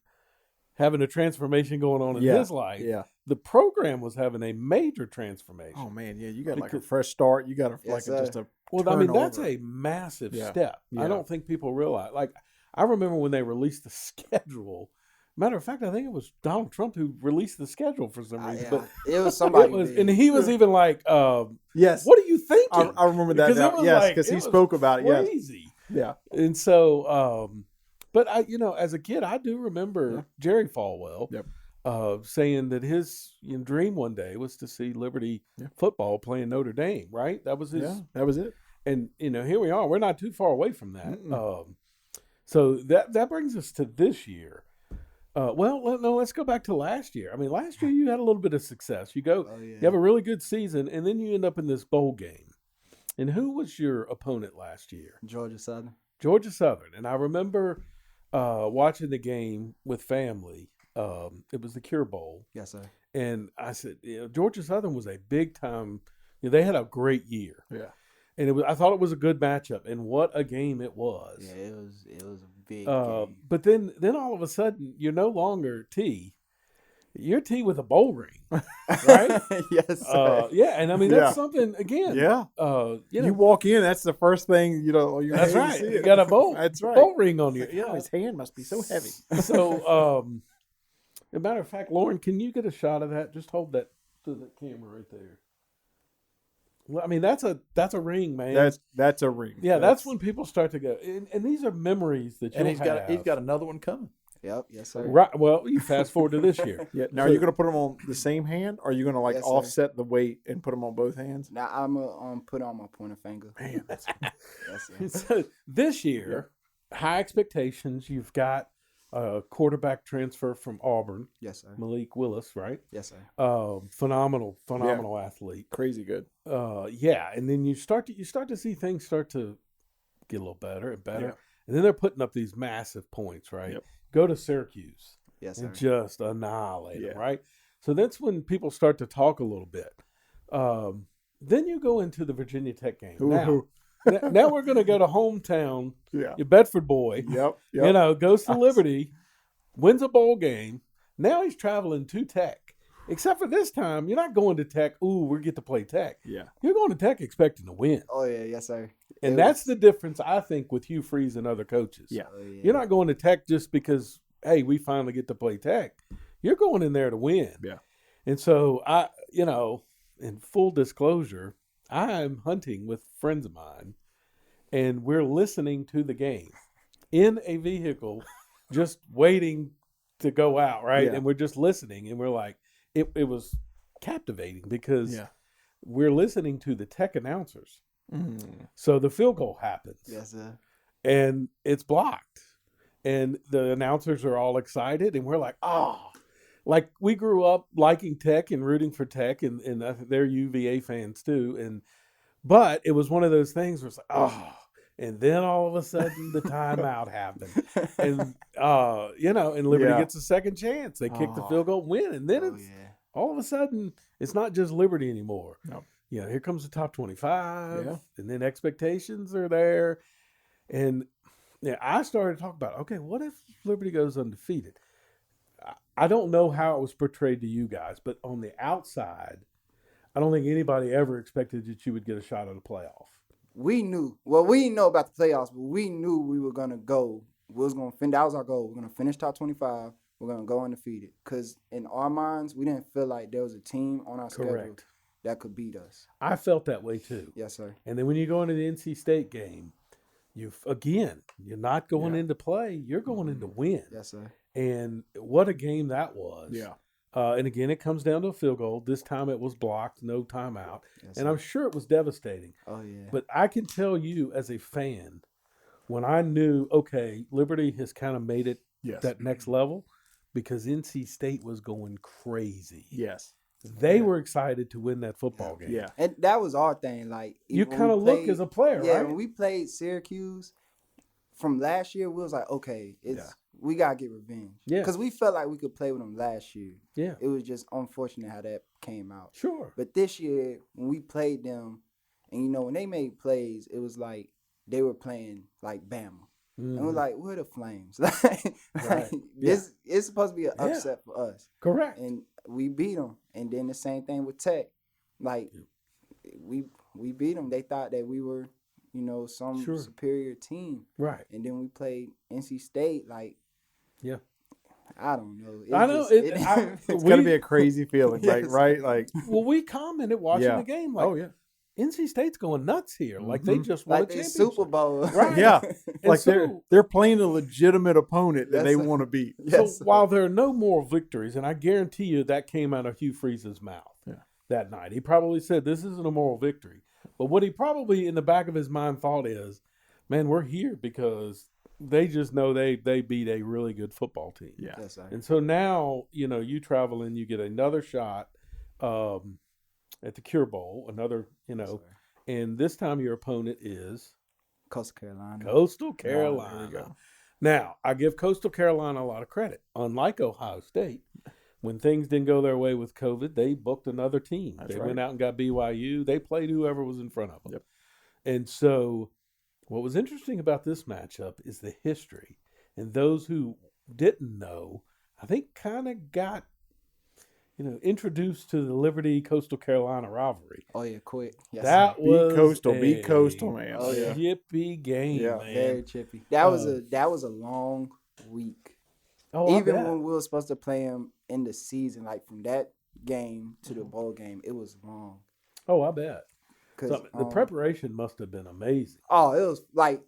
having a transformation going on in his life, the program was having a major transformation. Oh man, yeah, you got like a fresh start. You got just a well, I mean, that's turnover. a massive Yeah. step. Yeah. I don't think people realize. Like, I remember when they released the schedule. Matter of fact, I think it was Donald Trump who released the schedule for some reason. But it was somebody. and he was even like, yes. "What are you thinking?" I remember that. Because it Now. was Yes, like- because it he was spoke about it. Yes. crazy. Yeah. And so, but I, as a kid, I do remember Jerry Falwell saying that his dream one day was to see Liberty football playing Notre Dame. Right? That was his. Yeah, that was it. And here we are. We're not too far away from that. So that brings us to this year. Let's go back to last year. I mean, last year you had a little bit of success. You have a really good season, and then you end up in this bowl game. And who was your opponent last year? Georgia Southern. Georgia Southern. And I remember watching the game with family. It was the Cure Bowl. Yes, sir. And I said, Georgia Southern was a big time. They had a great year. Yeah. And I thought it was a good matchup, and what a game it was. Yeah, it was a big game. But then all of a sudden, you're no longer T. You're T with a bowl ring, right? Yes, sir. And I mean that's something again. Yeah. You walk in, that's the first thing your that's hand right. see You it. got a bowl. That's right. Bowl ring on you. Yeah. His hand must be so heavy. So, as a matter of fact, Lauren, can you get a shot of that? Just hold that to the camera right there. Well, I mean that's a ring, man. That's a ring. Yeah, that's when people start to go, and these are memories that And you'll he's got another one coming. Yep, yes, sir. Right. Well, you fast forward to this year. Yeah. Now, are you going to put them on the same hand, or are you going to Yes, sir. offset the weight and put them on both hands? Now I'm gonna put on my pointer finger. Man, that's Yes, sir. So this year, high expectations. You've got a quarterback transfer from Auburn, Yes, sir. Malik Willis, right? Yes, sir. Phenomenal athlete. crazy good. And then you start to see things start to get a little better and better, Yeah. and then they're putting up these massive points, right? Yep. Go to Syracuse Yes, sir. and just annihilate them, Yeah. right? So that's when people start to talk a little bit. Then you go into the Virginia Tech game. Now we're going to go to hometown. Yeah. Your Bedford boy, Yep. goes to Liberty, wins a bowl game. Now he's traveling to Tech. Except for this time, you're not going to Tech. Ooh, we get to play Tech. Yeah. You're going to Tech expecting to win. Oh yeah, yes, sir. And that's the difference, I think, with Hugh Freeze and other coaches. Yeah. Oh, yeah. You're not going to Tech just because, hey, we finally get to play Tech. You're going in there to win. Yeah. And so in full disclosure, I'm hunting with friends of mine, and we're listening to the game in a vehicle, just waiting to go out, right? Yeah. And we're just listening, and we're like, it was captivating because Yeah. we're listening to the Tech announcers. Mm. So the field goal happens, Yes, sir. and it's blocked, and the announcers are all excited, and we're like, oh. Like, we grew up liking Tech and rooting for Tech, and they're UVA fans too. But it was one of those things where it's like, oh. And then all of a sudden the timeout happened. And, and Liberty Yeah. gets a second chance. They kick the field goal, win. And then Oh it's yeah. all of a sudden, it's not just Liberty anymore. No. Here comes the top 25. Yeah. And then expectations are there. And I started to talk about, okay, what if Liberty goes undefeated? I don't know how it was portrayed to you guys, but on the outside, I don't think anybody ever expected that you would get a shot at a playoff. We knew. Well, we didn't know about the playoffs, but we knew we were gonna go. We was gonna finish. That was our goal. We're gonna finish top 25. we're gonna go undefeated. Cause in our minds, we didn't feel like there was a team on our schedule Correct. that could beat us. I felt that way too. Yes, sir. And then when you go into the NC State game, you're not going Yeah. into play. You're going in to win. Yes, sir. And what a game that was. Yeah. And again, it comes down to a field goal. This time it was blocked, no timeout. Yes, And sir. I'm sure it was devastating. Oh yeah. But I can tell you as a fan, when I knew, okay, Liberty has kind of made it Yes. that next level, because NC State was going crazy. Yes. They were excited to win that football game. Yeah. And that was our thing. Like You when kind of we look played- as a player, yeah, right? when we played Syracuse from last year, we was like, okay, it's Yeah. we gotta get revenge. Yeah. Because we felt like we could play with them last year. Yeah, It was just unfortunate how that came out. sure. But this year, when we played them, and when they made plays, it was like they were playing like Bama. And we're Mhm. like, we're the Flames. like, this it's supposed to be an Yeah. upset for us. Correct. And we beat them. And then the same thing with Tech. Like, we beat them. They thought that we were, some Sure. superior team. Right. And then we played NC State. Like, Yeah. I don't know. I know, It's got to be a crazy feeling, like, Yes. right? Like, Well, we commented watching Yeah. the game. Like, oh, yeah. NC State's going nuts here. Like, they just won like a the championship. Super Bowl. Right. Yeah. And Like, so- they're playing a legitimate opponent that Yes, they sir. want to beat. Yes, So while there are no more victories, and I guarantee you that came out of Hugh Freeze's mouth that night. He probably said, this isn't a moral victory. But what he probably in the back of his mind thought is, man, we're here because they just know they beat a really good football team. Yeah. Yes, sir. And so now, you travel and you get another shot at the Cure Bowl, another, and this time your opponent is Coastal Carolina. Coastal there Carolina. we go. Now, I give Coastal Carolina a lot of credit. Unlike Ohio State, when things didn't go their way with COVID, they booked another team. That's They right. went out and got BYU. They played whoever was in front of them. Yep. And so what was interesting about this matchup is the history. And those who didn't know, I think kind of got, introduced to the Liberty Coastal Carolina rivalry. Oh, yeah, quick. Yes, That sir. was Beat Coastal, man. Oh, yeah. Yippee game, Yeah. man. Very chippy. That was a long week. Oh, I Even bet. when we were supposed to play them in the season, like from that game to the bowl game, it was long. Oh, I bet. 'Cause, So, the preparation must have been amazing. Oh, it was like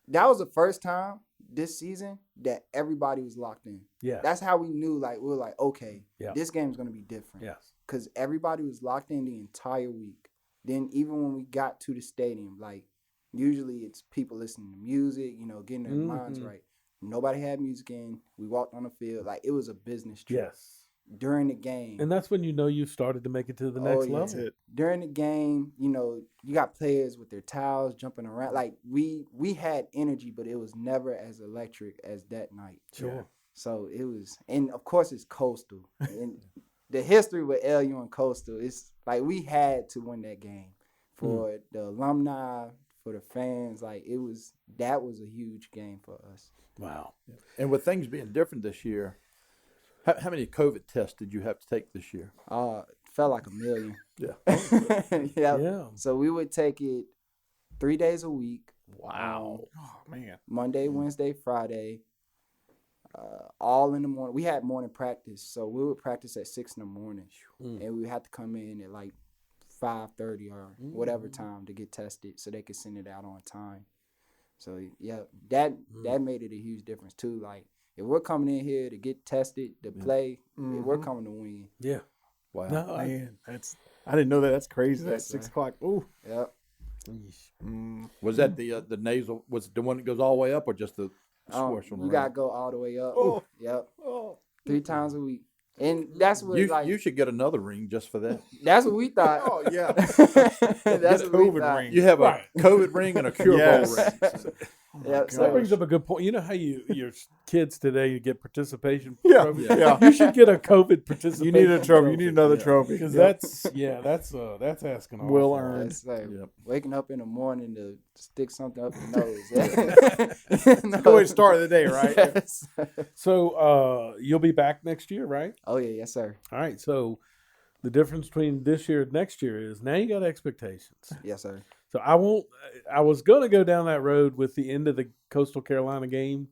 that was the first time this season that everybody was locked in. Yeah. That's how we knew. Like we were like, okay, Yeah. this game's gonna be different. Yes. Because everybody was locked in the entire week. Then even when we got to the stadium, like usually it's people listening to music, getting their minds Mhm. right. Nobody had music in. We walked on the field like it was a business trip. Yes. During the game, And that's when you started to make it to the Oh, next yeah. level. That's it. during the game, you got players with their towels jumping around. Like we had energy, but it was never as electric as that night. Sure. So it was, and of course it's Coastal. And the history with LU and Coastal, it's like we had to win that game for the alumni, for the fans. Like that was a huge game for us. Wow. And with things being different this year, how many COVID tests did you have to take this year? Felt like a million. Yeah. yeah. Yeah. So we would take it 3 days a week. Oh, man. Monday, Wednesday, Friday, all in the morning. We had morning practice, so we would practice at 6 in the morning, and we had to come in at like 5:30 or whatever time to get tested, so they could send it out on time. So yeah, that made it a huge difference too. Like if we're coming in here to get tested to play, we're coming to win. Yeah. Wow. No, Man, I didn't know that. That's crazy. Yes, That's 6 sir. o'clock. Ooh. Yep. Was that the nasal? Was it the one that goes all the way up, or just the squish one? You gotta go all the way up. Oh. Yep. 3 times a week, and that's what You should get another ring just for that. that's what we thought. Oh, yeah. That's what we COVID thought. ring. You have Right. a COVID ring and a Cure Yes. Bowl ring. Yep, That so brings up a good point. You know how your kids today get participation Yeah. trophies? Yeah. You should get a COVID participation. You need a trophy. You need another trophy. because Yep. that's asking a lot. Well earned. Yes, sir. Yep. Waking up in the morning to stick something up your nose. No. Good way to start the day, right? Yes. So you'll be back next year, right? Oh yeah, yes sir. All right. So the difference between this year and next year is now you got expectations. Yes sir. So I won't. I was going to go down that road with the end of the Coastal Carolina game,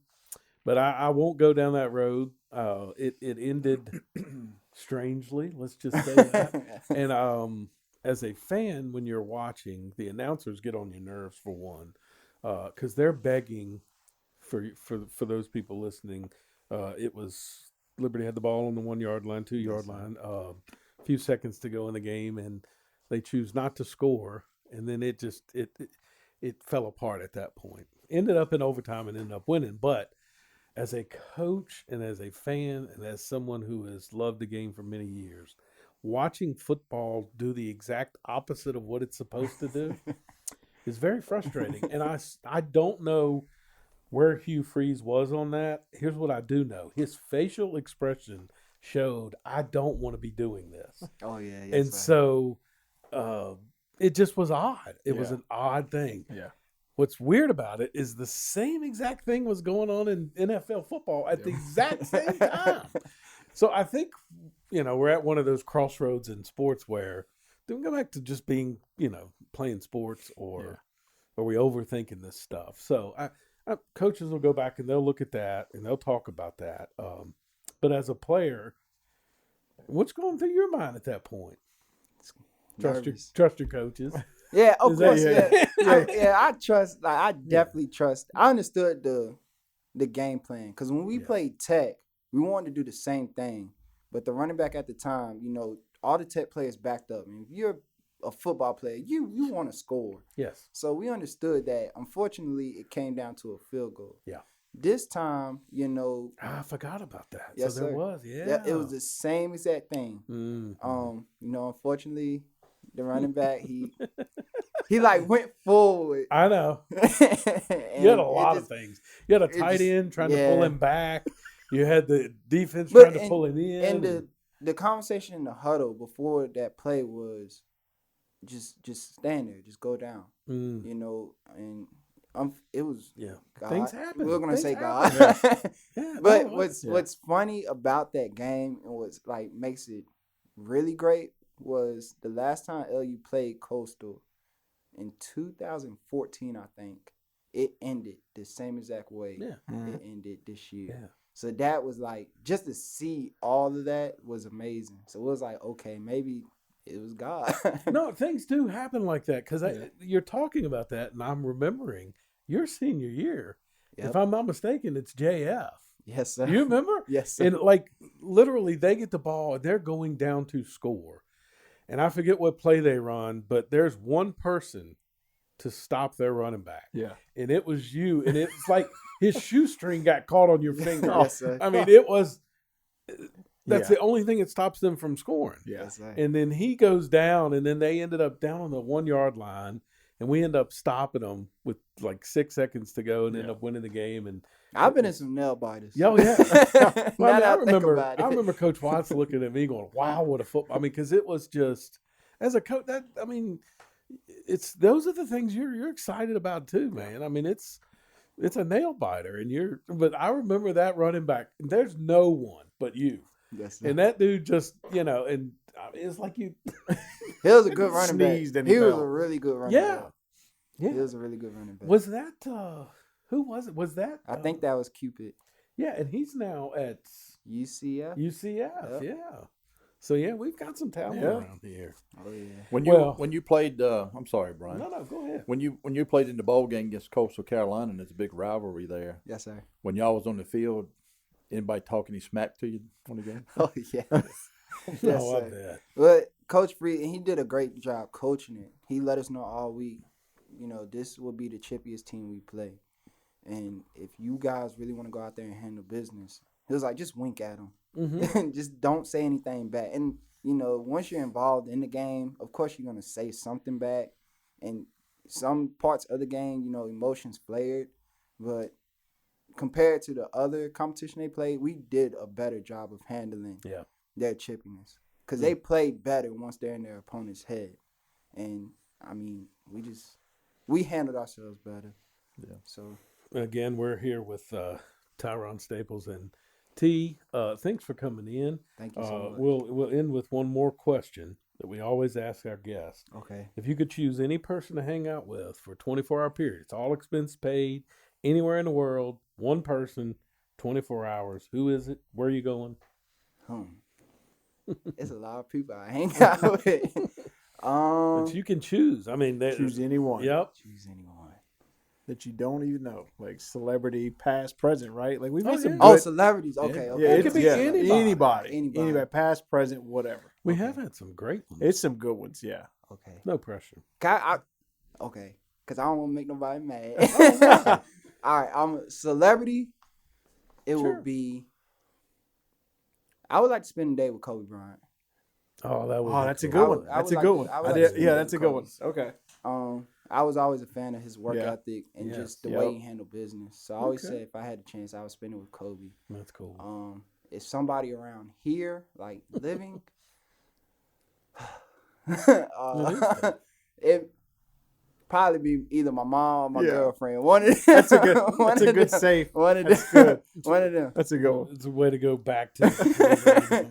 but I won't go down that road. It ended strangely. Let's just say that. And as a fan, when you're watching, the announcers get on your nerves for one, because they're begging for those people listening. It was Liberty had the ball on the 1 yard line, 2 yard line, a few seconds to go in the game, and they choose not to score, and then it fell apart at that point. Ended up in overtime and ended up winning, but as a coach and as a fan and as someone who has loved the game for many years, watching football do the exact opposite of what it's supposed to do is very frustrating. And I don't know where Hugh Freeze was on that. Here's what I do know. His facial expression showed, I don't want to be doing this. Oh yeah, yes, And so it just was odd. It was Yeah. an odd thing. Yeah. What's weird about it is the same exact thing was going on in NFL football at the exact same time. So I think, we're at one of those crossroads in sports where do we go back to just being, playing sports, or are we overthinking this stuff? So coaches will go back and they'll look at that and they'll talk about that. But as a player, what's going through your mind at that point? Nervous. Trust your coaches. Yeah, of Is that- course. yeah. Yeah, I trust. Like, I definitely trust. I understood the game plan because when we played Tech, we wanted to do the same thing, but the running back at the time, all the Tech players backed up. And if you're a football player, you want to score. Yes. So we understood that. Unfortunately, it came down to a field goal. Yeah. This time, I forgot about that. Yes, so there sir. was, yeah. it was the same exact thing. Unfortunately, the running back he like went forward. I know. And You had a lot of things. You had a tight just- end trying to pull him back. You had the defense But- trying to pull him in. And the conversation in the huddle before that play was just stand there, just go down. Mm, And it was yeah. God. Things happen. We were gonna Things say happen. God. Yeah, But no, what's funny about that game and what's like makes it really great was the last time LU played Coastal in 2014, I think. It ended the same exact way Yeah. it ended this year. Yeah. So that was like, just to see all of that was amazing. So it was like, okay, maybe it was God. No, things do happen like that because you're talking about that, and I'm remembering your senior year. Yep. If I'm not mistaken, it's JF. Yes, sir. You remember? Yes, sir. And like literally, they get the ball and they're going down to score. And I forget what play they run, but there's one person to stop their running back. Yeah. And it was you. And it's like his shoestring got caught on your finger. Yes, sir. I mean, it was that's Yeah. the only thing that stops them from scoring. Yeah. Yes, sir. And then he goes down, and then they ended up down on the 1 yard line, and we end up stopping them with like 6 seconds to go and end up winning the game. And I've been in some nail biters. oh yeah, Now Well, I, mean, that I I think remember. about it. I remember Coach Watts looking at me going, "Wow, what a football!" I mean, because it was just as a coach. It's those are the things you're excited about too, man. I mean, it's a nail biter, and But I remember that running back. There's no one but you, Yes, sir. and that dude just and I mean, it's like you. He was a good running back. Sneezed and he He was fell. a really good running Yeah, back. yeah. He was a really good running back. Was that who was it? Was that I think that was Cupid. yeah, and he's now at UCF. UCF. Yep. Yeah. So yeah, we've got some talent Yeah. around here. Oh yeah. When you played, I'm sorry, Brian. No, go ahead. When you played in the bowl game against Coastal Carolina, and there's a big rivalry there. Yes, sir. When y'all was on the field, anybody talking any smack to you on the game? Oh yeah. Yes, No, I sir. bet. But Coach Free, he did a great job coaching it. He let us know all week, this will be the chippiest team we play. And if you guys really want to go out there and handle business, he was like, just wink at them. Mm-hmm. Just don't say anything back. And, once you're involved in the game, of course you're going to say something back. And some parts of the game, emotions flared. But compared to the other competition they played, we did a better job of handling Yeah. their chippiness. Because they played better once they're in their opponent's head. And, I mean, we handled ourselves better. Yeah. So, Again, we're here with Tyron Staples and T. Thanks for coming in. thank you so much. We'll end with one more question that we always ask our guests. Okay. If you could choose any person to hang out with for a 24-hour period, it's all expense paid, anywhere in the world, one person, 24 hours. Who is it? Where are you going? It's a lot of people I hang out with. But you can choose. I mean, Choose anyone. Yep. Choose anyone. That you don't even know, like celebrity, past, present, right? Like we made some. yeah. Good, Celebrities. Okay, Yeah. okay. yeah, It it's, could be yeah, anybody. anybody, past, present, whatever. We have had some great ones. It's some good ones, yeah. Okay. No pressure. Okay. Because I don't want to make nobody mad. All right. I'm a celebrity. It will be. I would like to spend a day with Kobe Bryant. Oh, that was. Oh, that's a cool. good one. I That's would a good like- one. I would like to spend Yeah, it that's a with good one. Kobe. Okay. I was always a fan of his work Yeah. ethic and Yes. just the Yep. way he handled business. So I always Okay. say if I had a chance, I would spend it with Kobe. That's cool. If somebody around here, like living, it probably be either my mom or my Yeah. girlfriend. One of them. That's a good. One That's a of good them. safe. One of That's them. good. One of them. That's a good one. It's a way to go back to.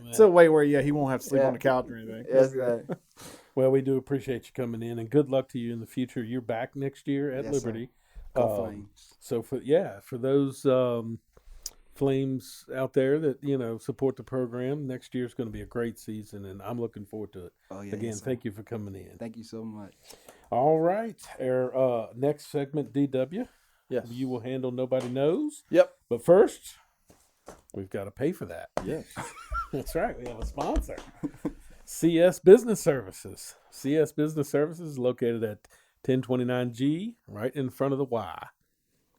It's a way where he won't have to sleep Yeah. on the couch or anything. Yes, right. Well, we do appreciate you coming in, and good luck to you in the future. You're back next year at Yes, sir. Liberty. Go Flames. So for those Flames out there that support the program, next year's going to be a great season, and I'm looking forward to it. Oh yeah. Again, yes, sir. thank you for coming in. Thank you so much. All right, our next segment, DW. Yes. You will handle Nobody Knows. Yep. But first, we've got to pay for that. Yes. That's right. We have a sponsor. CS Business Services. CS Business Services is located at 1029G, right in front of the Y.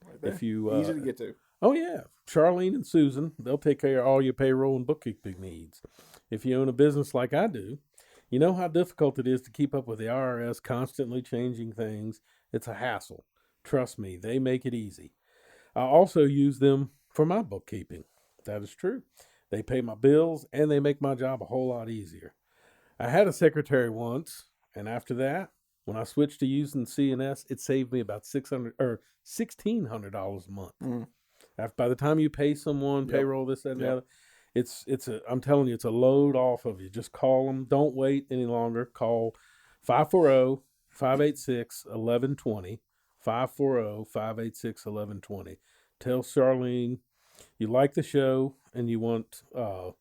Right there. If you Easy to get to. Oh, yeah. Charlene and Susan, they'll take care of all your payroll and bookkeeping needs. If you own a business like I do, you know how difficult it is to keep up with the IRS constantly changing things. It's a hassle. Trust me, they make it easy. I also use them for my bookkeeping. That is true. They pay my bills and they make my job a whole lot easier. I had a secretary once, and after that, when I switched to using CNS, it saved me about $1,600 a month. By the time you pay someone, payroll, this, that, and the other, I'm telling you, it's a load off of you. Just call them. Don't wait any longer. Call 540-586-1120. 540-586-1120. Tell Charlene you like the show and you want the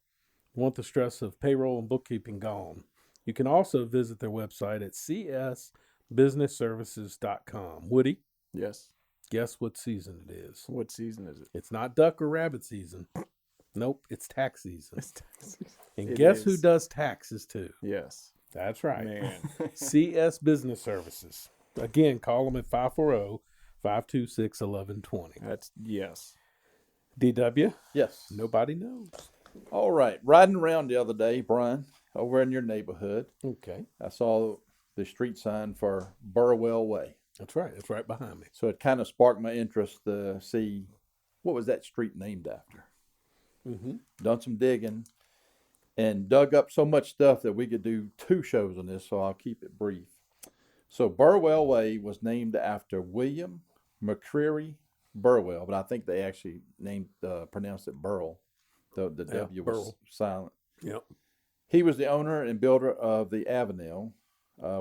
stress of payroll and bookkeeping gone. You can also visit their website at csbusinessservices.com. Woody, Yes. guess what season it is? What season is it? It's not duck or rabbit season. Nope, it's tax season. And It guess who is. does taxes too? Yes. That's right. Man. CS Business Services. Again, call them at 540-526-1120. That's yes. DW, Yes. nobody knows. All right. Riding around the other day, Brian, over in your neighborhood, Okay, I saw the street sign for Burwell Way. that's right. It's right behind me. So it kind of sparked my interest to see what was that street named after. Mm-hmm. Done some digging and dug up so much stuff that we could do 2 shows on this, so I'll keep it brief. So Burwell Way was named after William McCreary Burwell, but I think they actually pronounced it Burl. The W was Burl. silent. Yep. He was the owner and builder of the Avenel,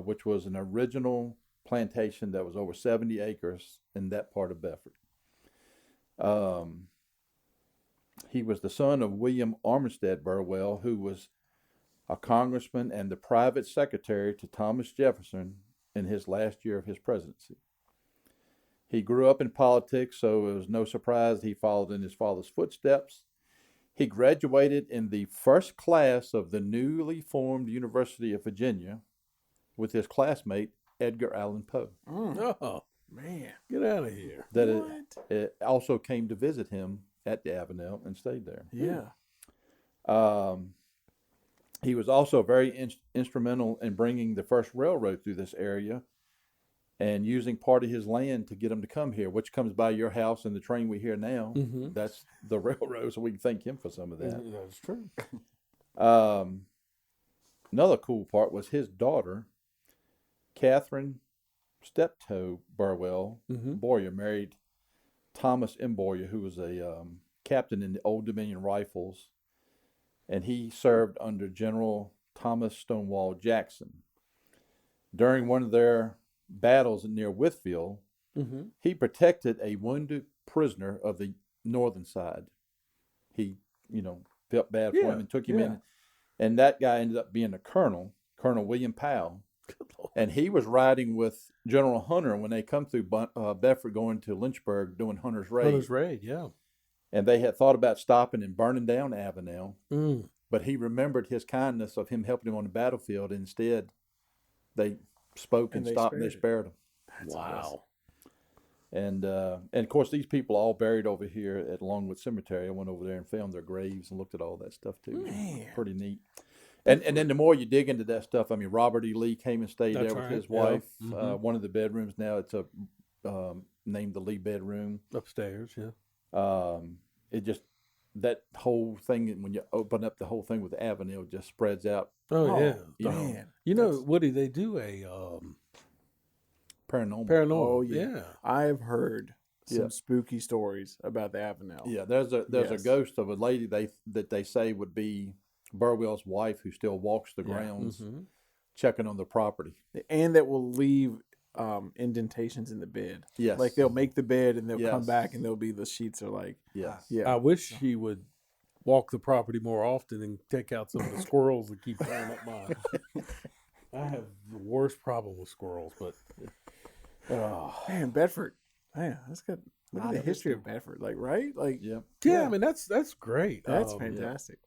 which was an original plantation that was over 70 acres in that part of Bedford. He was the son of William Armistead Burwell, who was a congressman and the private secretary to Thomas Jefferson in his last year of his presidency. He grew up in politics, so it was no surprise he followed in his father's footsteps. He graduated in the first class of the newly formed University of Virginia with his classmate, Edgar Allan Poe. Oh, Man. get out of here. That What? it also came to visit him at the Avenel and stayed there. Yeah. He was also very instrumental in bringing the first railroad through this area and using part of his land to get them to come here, which comes by your house and the train we hear now. Mm-hmm. That's the railroad, so we can thank him for some of that. That's true. Another cool part was his daughter, Catherine Steptoe Burwell Boyer, married Thomas M. Boyer, who was a captain in the Old Dominion Rifles, and he served under General Thomas Stonewall Jackson. During one of their battles near Whitfield, he protected a wounded prisoner of the northern side. he, felt bad for Yeah, him and took him yeah. in. And that guy ended up being a colonel, Colonel William Powell. And he was riding with General Hunter when they come through Bedford going to Lynchburg doing Hunter's raid. Hunter's raid, yeah. And they had thought about stopping and burning down Avenel. Mm. But he remembered his kindness of him helping him on the battlefield. Instead, they spoke and stopped and they spared him. Wow. And of course, these people all buried over here at Longwood Cemetery. I went over there and found their graves and looked at all that stuff too. Man. Pretty neat. And then the more you dig into that stuff, I mean, Robert E. Lee came and stayed That's there with right, his yeah. wife. Mhm. One of the bedrooms now, it's named the Lee bedroom. Upstairs, yeah. It just, that whole thing, when you open up the whole thing with Avenel, just spreads out. Oh, yeah. You know, Man. You know, Woody, they do a paranormal. paranormal. Oh, yeah. Yeah. I've heard some Yeah. spooky stories about the Avenel. Yeah, there's a Yes. ghost of a lady that they say would be Burwell's wife, who still walks the Yeah. grounds, Mhm. checking on the property. And that will leave indentations in the bed. Yes, Like they'll make the bed and they'll come Yes. back and there'll be the sheets are like, yes, yeah. I wish he would walk the property more often and take out some of the squirrels that keep tearing up mine. I have the worst problem with squirrels, but Man, Bedford. Man, that's good. Look at Lot the of history of Bedford. Like, right? Like, yeah. yeah, Yeah. I mean that's great. that's Um, fantastic.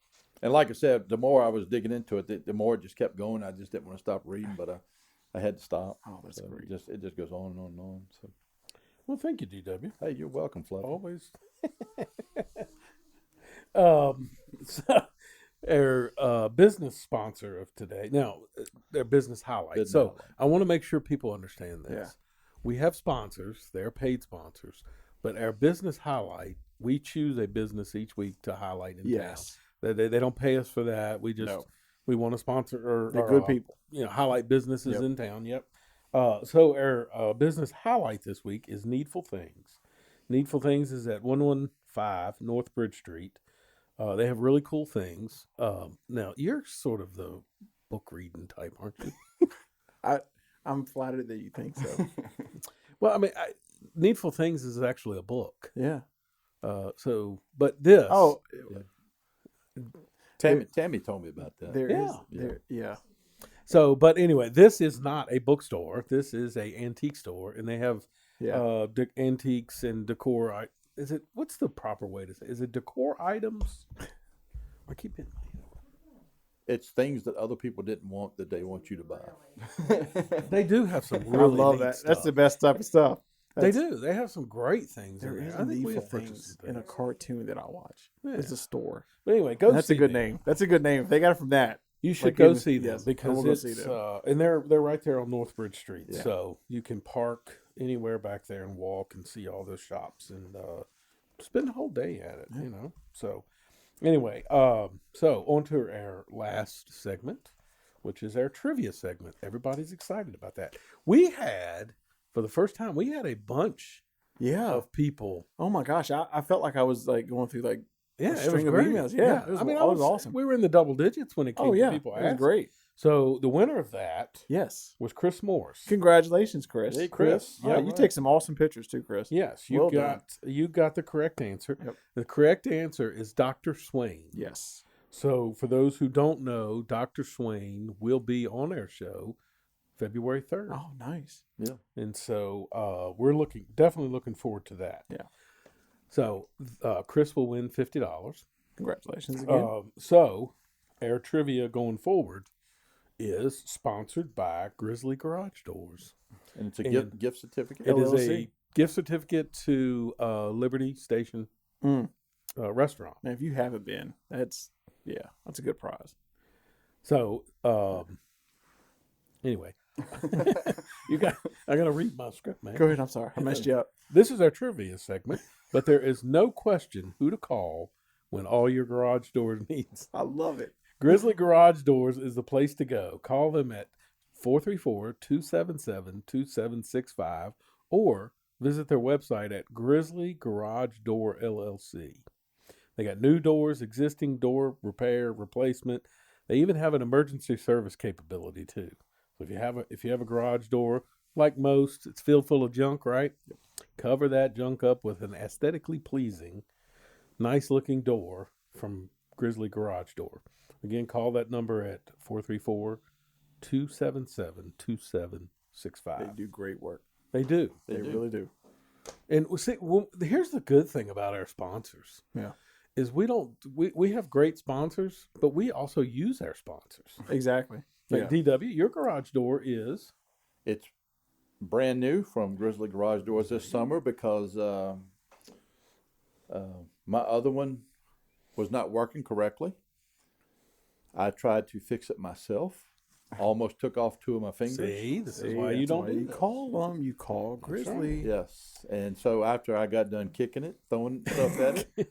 And like I said, the more I was digging into it, the more it just kept going. I just didn't want to stop reading, but I had to stop. Oh, that's So great. it just goes on and on and on. So Well, thank you, DW. hey, you're welcome, Fluffy. Always. So our business sponsor of today. Now, their business highlight. Business So highlight. I want to make sure people understand this. Yeah. We have sponsors. They're paid sponsors. But our business highlight, we choose a business each week to highlight in Yes. town. They don't pay us for that. We just No. we want to sponsor They're or good people. highlight businesses Yep. in town. Yep. So our business highlight this week is Needful Things. Needful Things is at 115 North Bridge Street. They have really cool things. Now you're sort of the book reading type, aren't you? I'm flattered that you think so. Well, I mean, Needful Things is actually a book. Yeah. But this. Oh, Tammy told me about that. there is. Yeah. There, yeah. So, but anyway, this is not a bookstore. This is a antique store, and they have Yeah. antiques and decor. Is it? What's the proper way to say? Is it decor items? I keep hitting my head. It's things that other people didn't want that they want you to buy. They do have some I really love neat that. stuff. That's the best type of stuff. They That's- do. They have some great things There in is there. a I think we Needful have purchased Things some in a things. cartoon that I watch. It's Yeah. a store. But anyway, go That's see a good them. name. That's a good name. If they got it from that. You should Like go even- see them yes, I because will go see it's them. and they're right there on North Bridge Street, Yeah. so you can park anywhere back there and walk and see all those shops and spend the whole day at it. You know. So anyway, so on to our last segment, which is our trivia segment. Everybody's excited about that. We had for the first time we had a bunch Yeah. of people. Oh my gosh. I felt like I was like going through like Yeah, a it was string of great. emails. Yeah. It was, I mean, I was awesome. We were in the double digits when it came Oh yeah. to people It was asking. great. So the winner of that Yes. was Chris Morse. Congratulations, Chris. Hey, Chris. Yeah, you take some awesome pictures too, Chris. Yes, you Well done. got the correct answer. Yep. The correct answer is Dr. Swain. Yes. So for those who don't know, Dr. Swain will be on our show February 3rd. Oh, nice. Yeah. And so we're definitely looking forward to that. Yeah. So Chris will win $50. Congratulations again. So our trivia going forward is sponsored by Grizzly Garage Doors. And it's a And gift certificate. It is LLC. a gift certificate to Liberty Station Mm. Restaurant. Man, if you haven't been, that's a good prize. So anyway, I gotta read my script, man. Go ahead. I'm sorry. I messed you up. This is our trivia segment, but there is no question who to call when all your garage doors needs. I love it. Grizzly Garage Doors is the place to go. Call them at 434-277-2765 or visit their website at Grizzly Garage Door LLC. They got new doors, existing door repair, replacement. They even have an emergency service capability too. So if you have a garage door, like most, it's filled full of junk, right? Cover that junk up with an aesthetically pleasing, nice looking door from Grizzly Garage Door. Again, call that number at 434-277-2765. They do great work. They do. They really do. And see, here's the good thing about our sponsors. Yeah. Is we have great sponsors, but we also use our sponsors. Exactly. Like DW, your garage door is It's brand new from Grizzly Garage Doors this summer because my other one was not working correctly. I tried to fix it myself. Almost took off 2 of my fingers. See, this is why you don't do this. call them. You call Grizzly. Yes. And so after I got done kicking it, throwing stuff at it,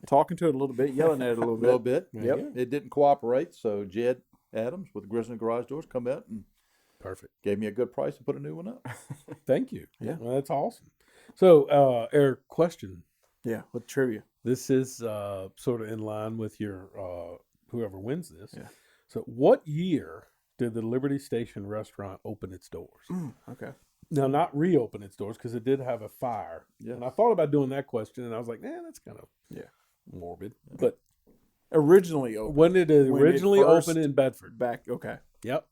Talking to it a little bit, yelling at it a little a bit. little bit, Yep. it didn't cooperate. So Jed Adams with Grizzly Garage Doors come out and Perfect. gave me a good price to put a new one up. Thank you. Yeah. Well, that's awesome. So, Eric, question. Yeah, with trivia. This is sort of in line with your whoever wins this. Yeah. So, what year did the Liberty Station restaurant open its doors? Okay. Now, not reopen its doors because it did have a fire. Yes. And I thought about doing that question, and I was like, that's kind of morbid. But Originally opened. when did it When it originally first- open in Bedford? Back. Okay. Yep.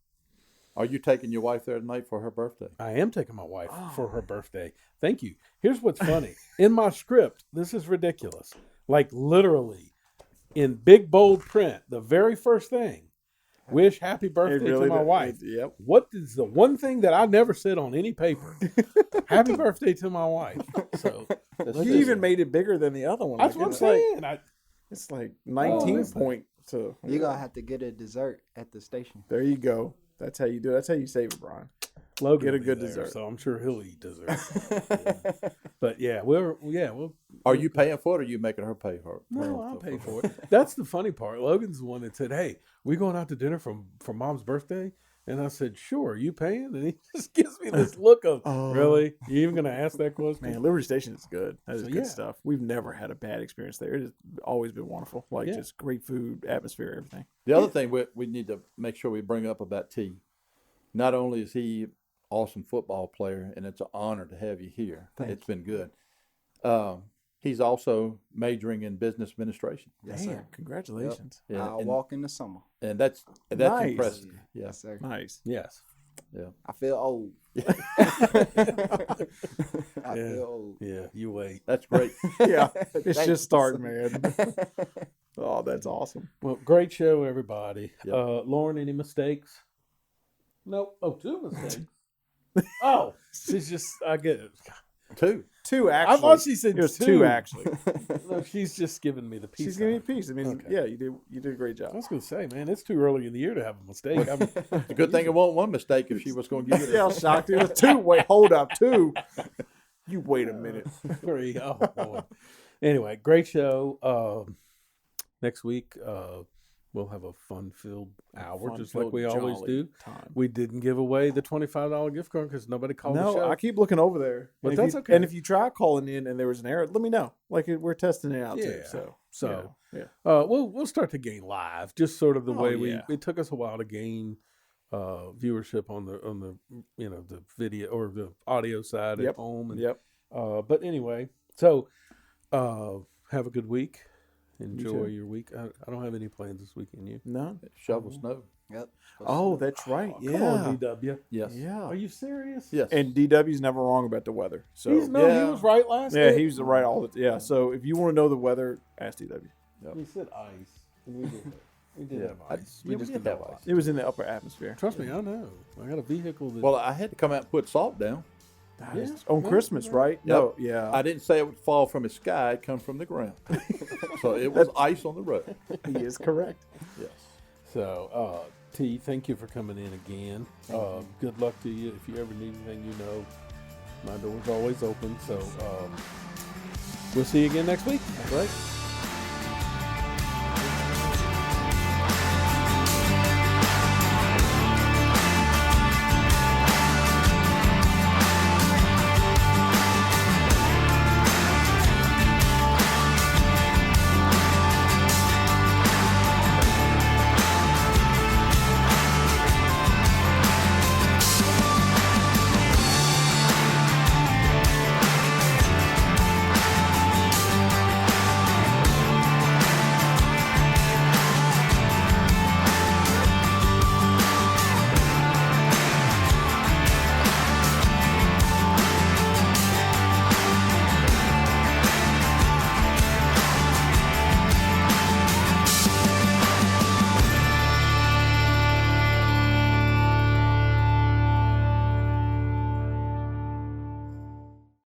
Are you taking your wife there tonight for her birthday? I am taking my wife for her birthday. Thank you. Here's what's funny. In my script, this is ridiculous. Like literally in big bold print, the very first thing, wish happy birthday to my wife. Yep. What is the one thing that I never said on any paper? Happy birthday to my wife. So You even made it bigger than the other one. that's Like, what I'm it's like- saying. It's like 19 listen. point to. You're going to have to get a dessert at the station. There you go. That's how you do it. That's how you save it, Brian. Logan Get a will be good there, dessert. so I'm sure he'll eat dessert. But we'll Are you paying for it or are you making her pay for it? No, I'll pay for it. That's the funny part. Logan's the one that said, "Hey, we going out to dinner for Mom's birthday?" And I said, "Sure, are you paying?" And he just gives me this look of, "Really? You even going to ask that question?" Man, Liberty Station is good. That is So, good yeah. stuff. We've never had a bad experience there. It has always been wonderful. Like Yeah. just great food, atmosphere, everything. The other thing we need to make sure we bring up about T. Not only is he an awesome football player, and it's an honor to have you here. It's been good. He's also majoring in business administration, Yes, Man, sir. congratulations. Yeah, I'll and- walk in the summer. and that's Nice. impressive. Yeah, Yes, sir. Nice. Yes. yeah. I feel old. I Yeah. feel old. Yeah, you wait. That's great. Yeah, it's Thank just you, starting, sir. man. Oh, that's awesome. Well, great show, everybody. Yep. Lauren, any mistakes? Nope. Oh, 2 mistakes. Oh, she's just, I get it. Two actually. I thought she said it was 2. two actually. No, she's just giving me the piece. She's giving me a piece. I mean, Okay. yeah, you did a great I job. was going to say, man, it's too early in the year to have a mistake. It's a good thing it wasn't one mistake if she was going to give you Yeah, I that. was shocked. It was two. Wait, hold up, two. You wait a minute. 3. Oh, boy. Anyway, great show. Next week, we'll have a fun-filled hour, just like we always do. Time. We didn't give away the $25 gift card because nobody called the No, show. I keep looking over there. But And if that's you- okay. And if you try calling in and there was an error, let me know. Like we're testing it out too. Yeah. So yeah. We'll start to gain live, just sort of the Oh, way yeah. it took us a while to gain viewership on the the video or the audio side at Yep. home. And, Yep. But anyway, so have a good week. Enjoy too. your week. I don't have any plans this weekend. You? No. Shovel snow. Yep. Oh, that's right. Come Yeah. on, DW. Yes. Yeah. Are you serious? Yes. And DW's never wrong about the weather. So He Yeah. was right last. yeah, week. he was right all the yeah. So if you want to know the weather, ask DW. He said ice, and we did. We did Yeah. have I- ice. yeah, we just did didn't have know ice. It was in the upper atmosphere. Trust me, I know. I got a vehicle that. Well, I had to come out and put salt down. Yeah. On Yeah. Christmas, right? Yep. No, yeah. I didn't say it would fall from the sky; it come from the ground. So it was ice on the road. He is correct. Yes. So, T, thank you for coming in again. Good luck to you. If you ever need anything, my door's always open. So, we'll see you again next week. That's right.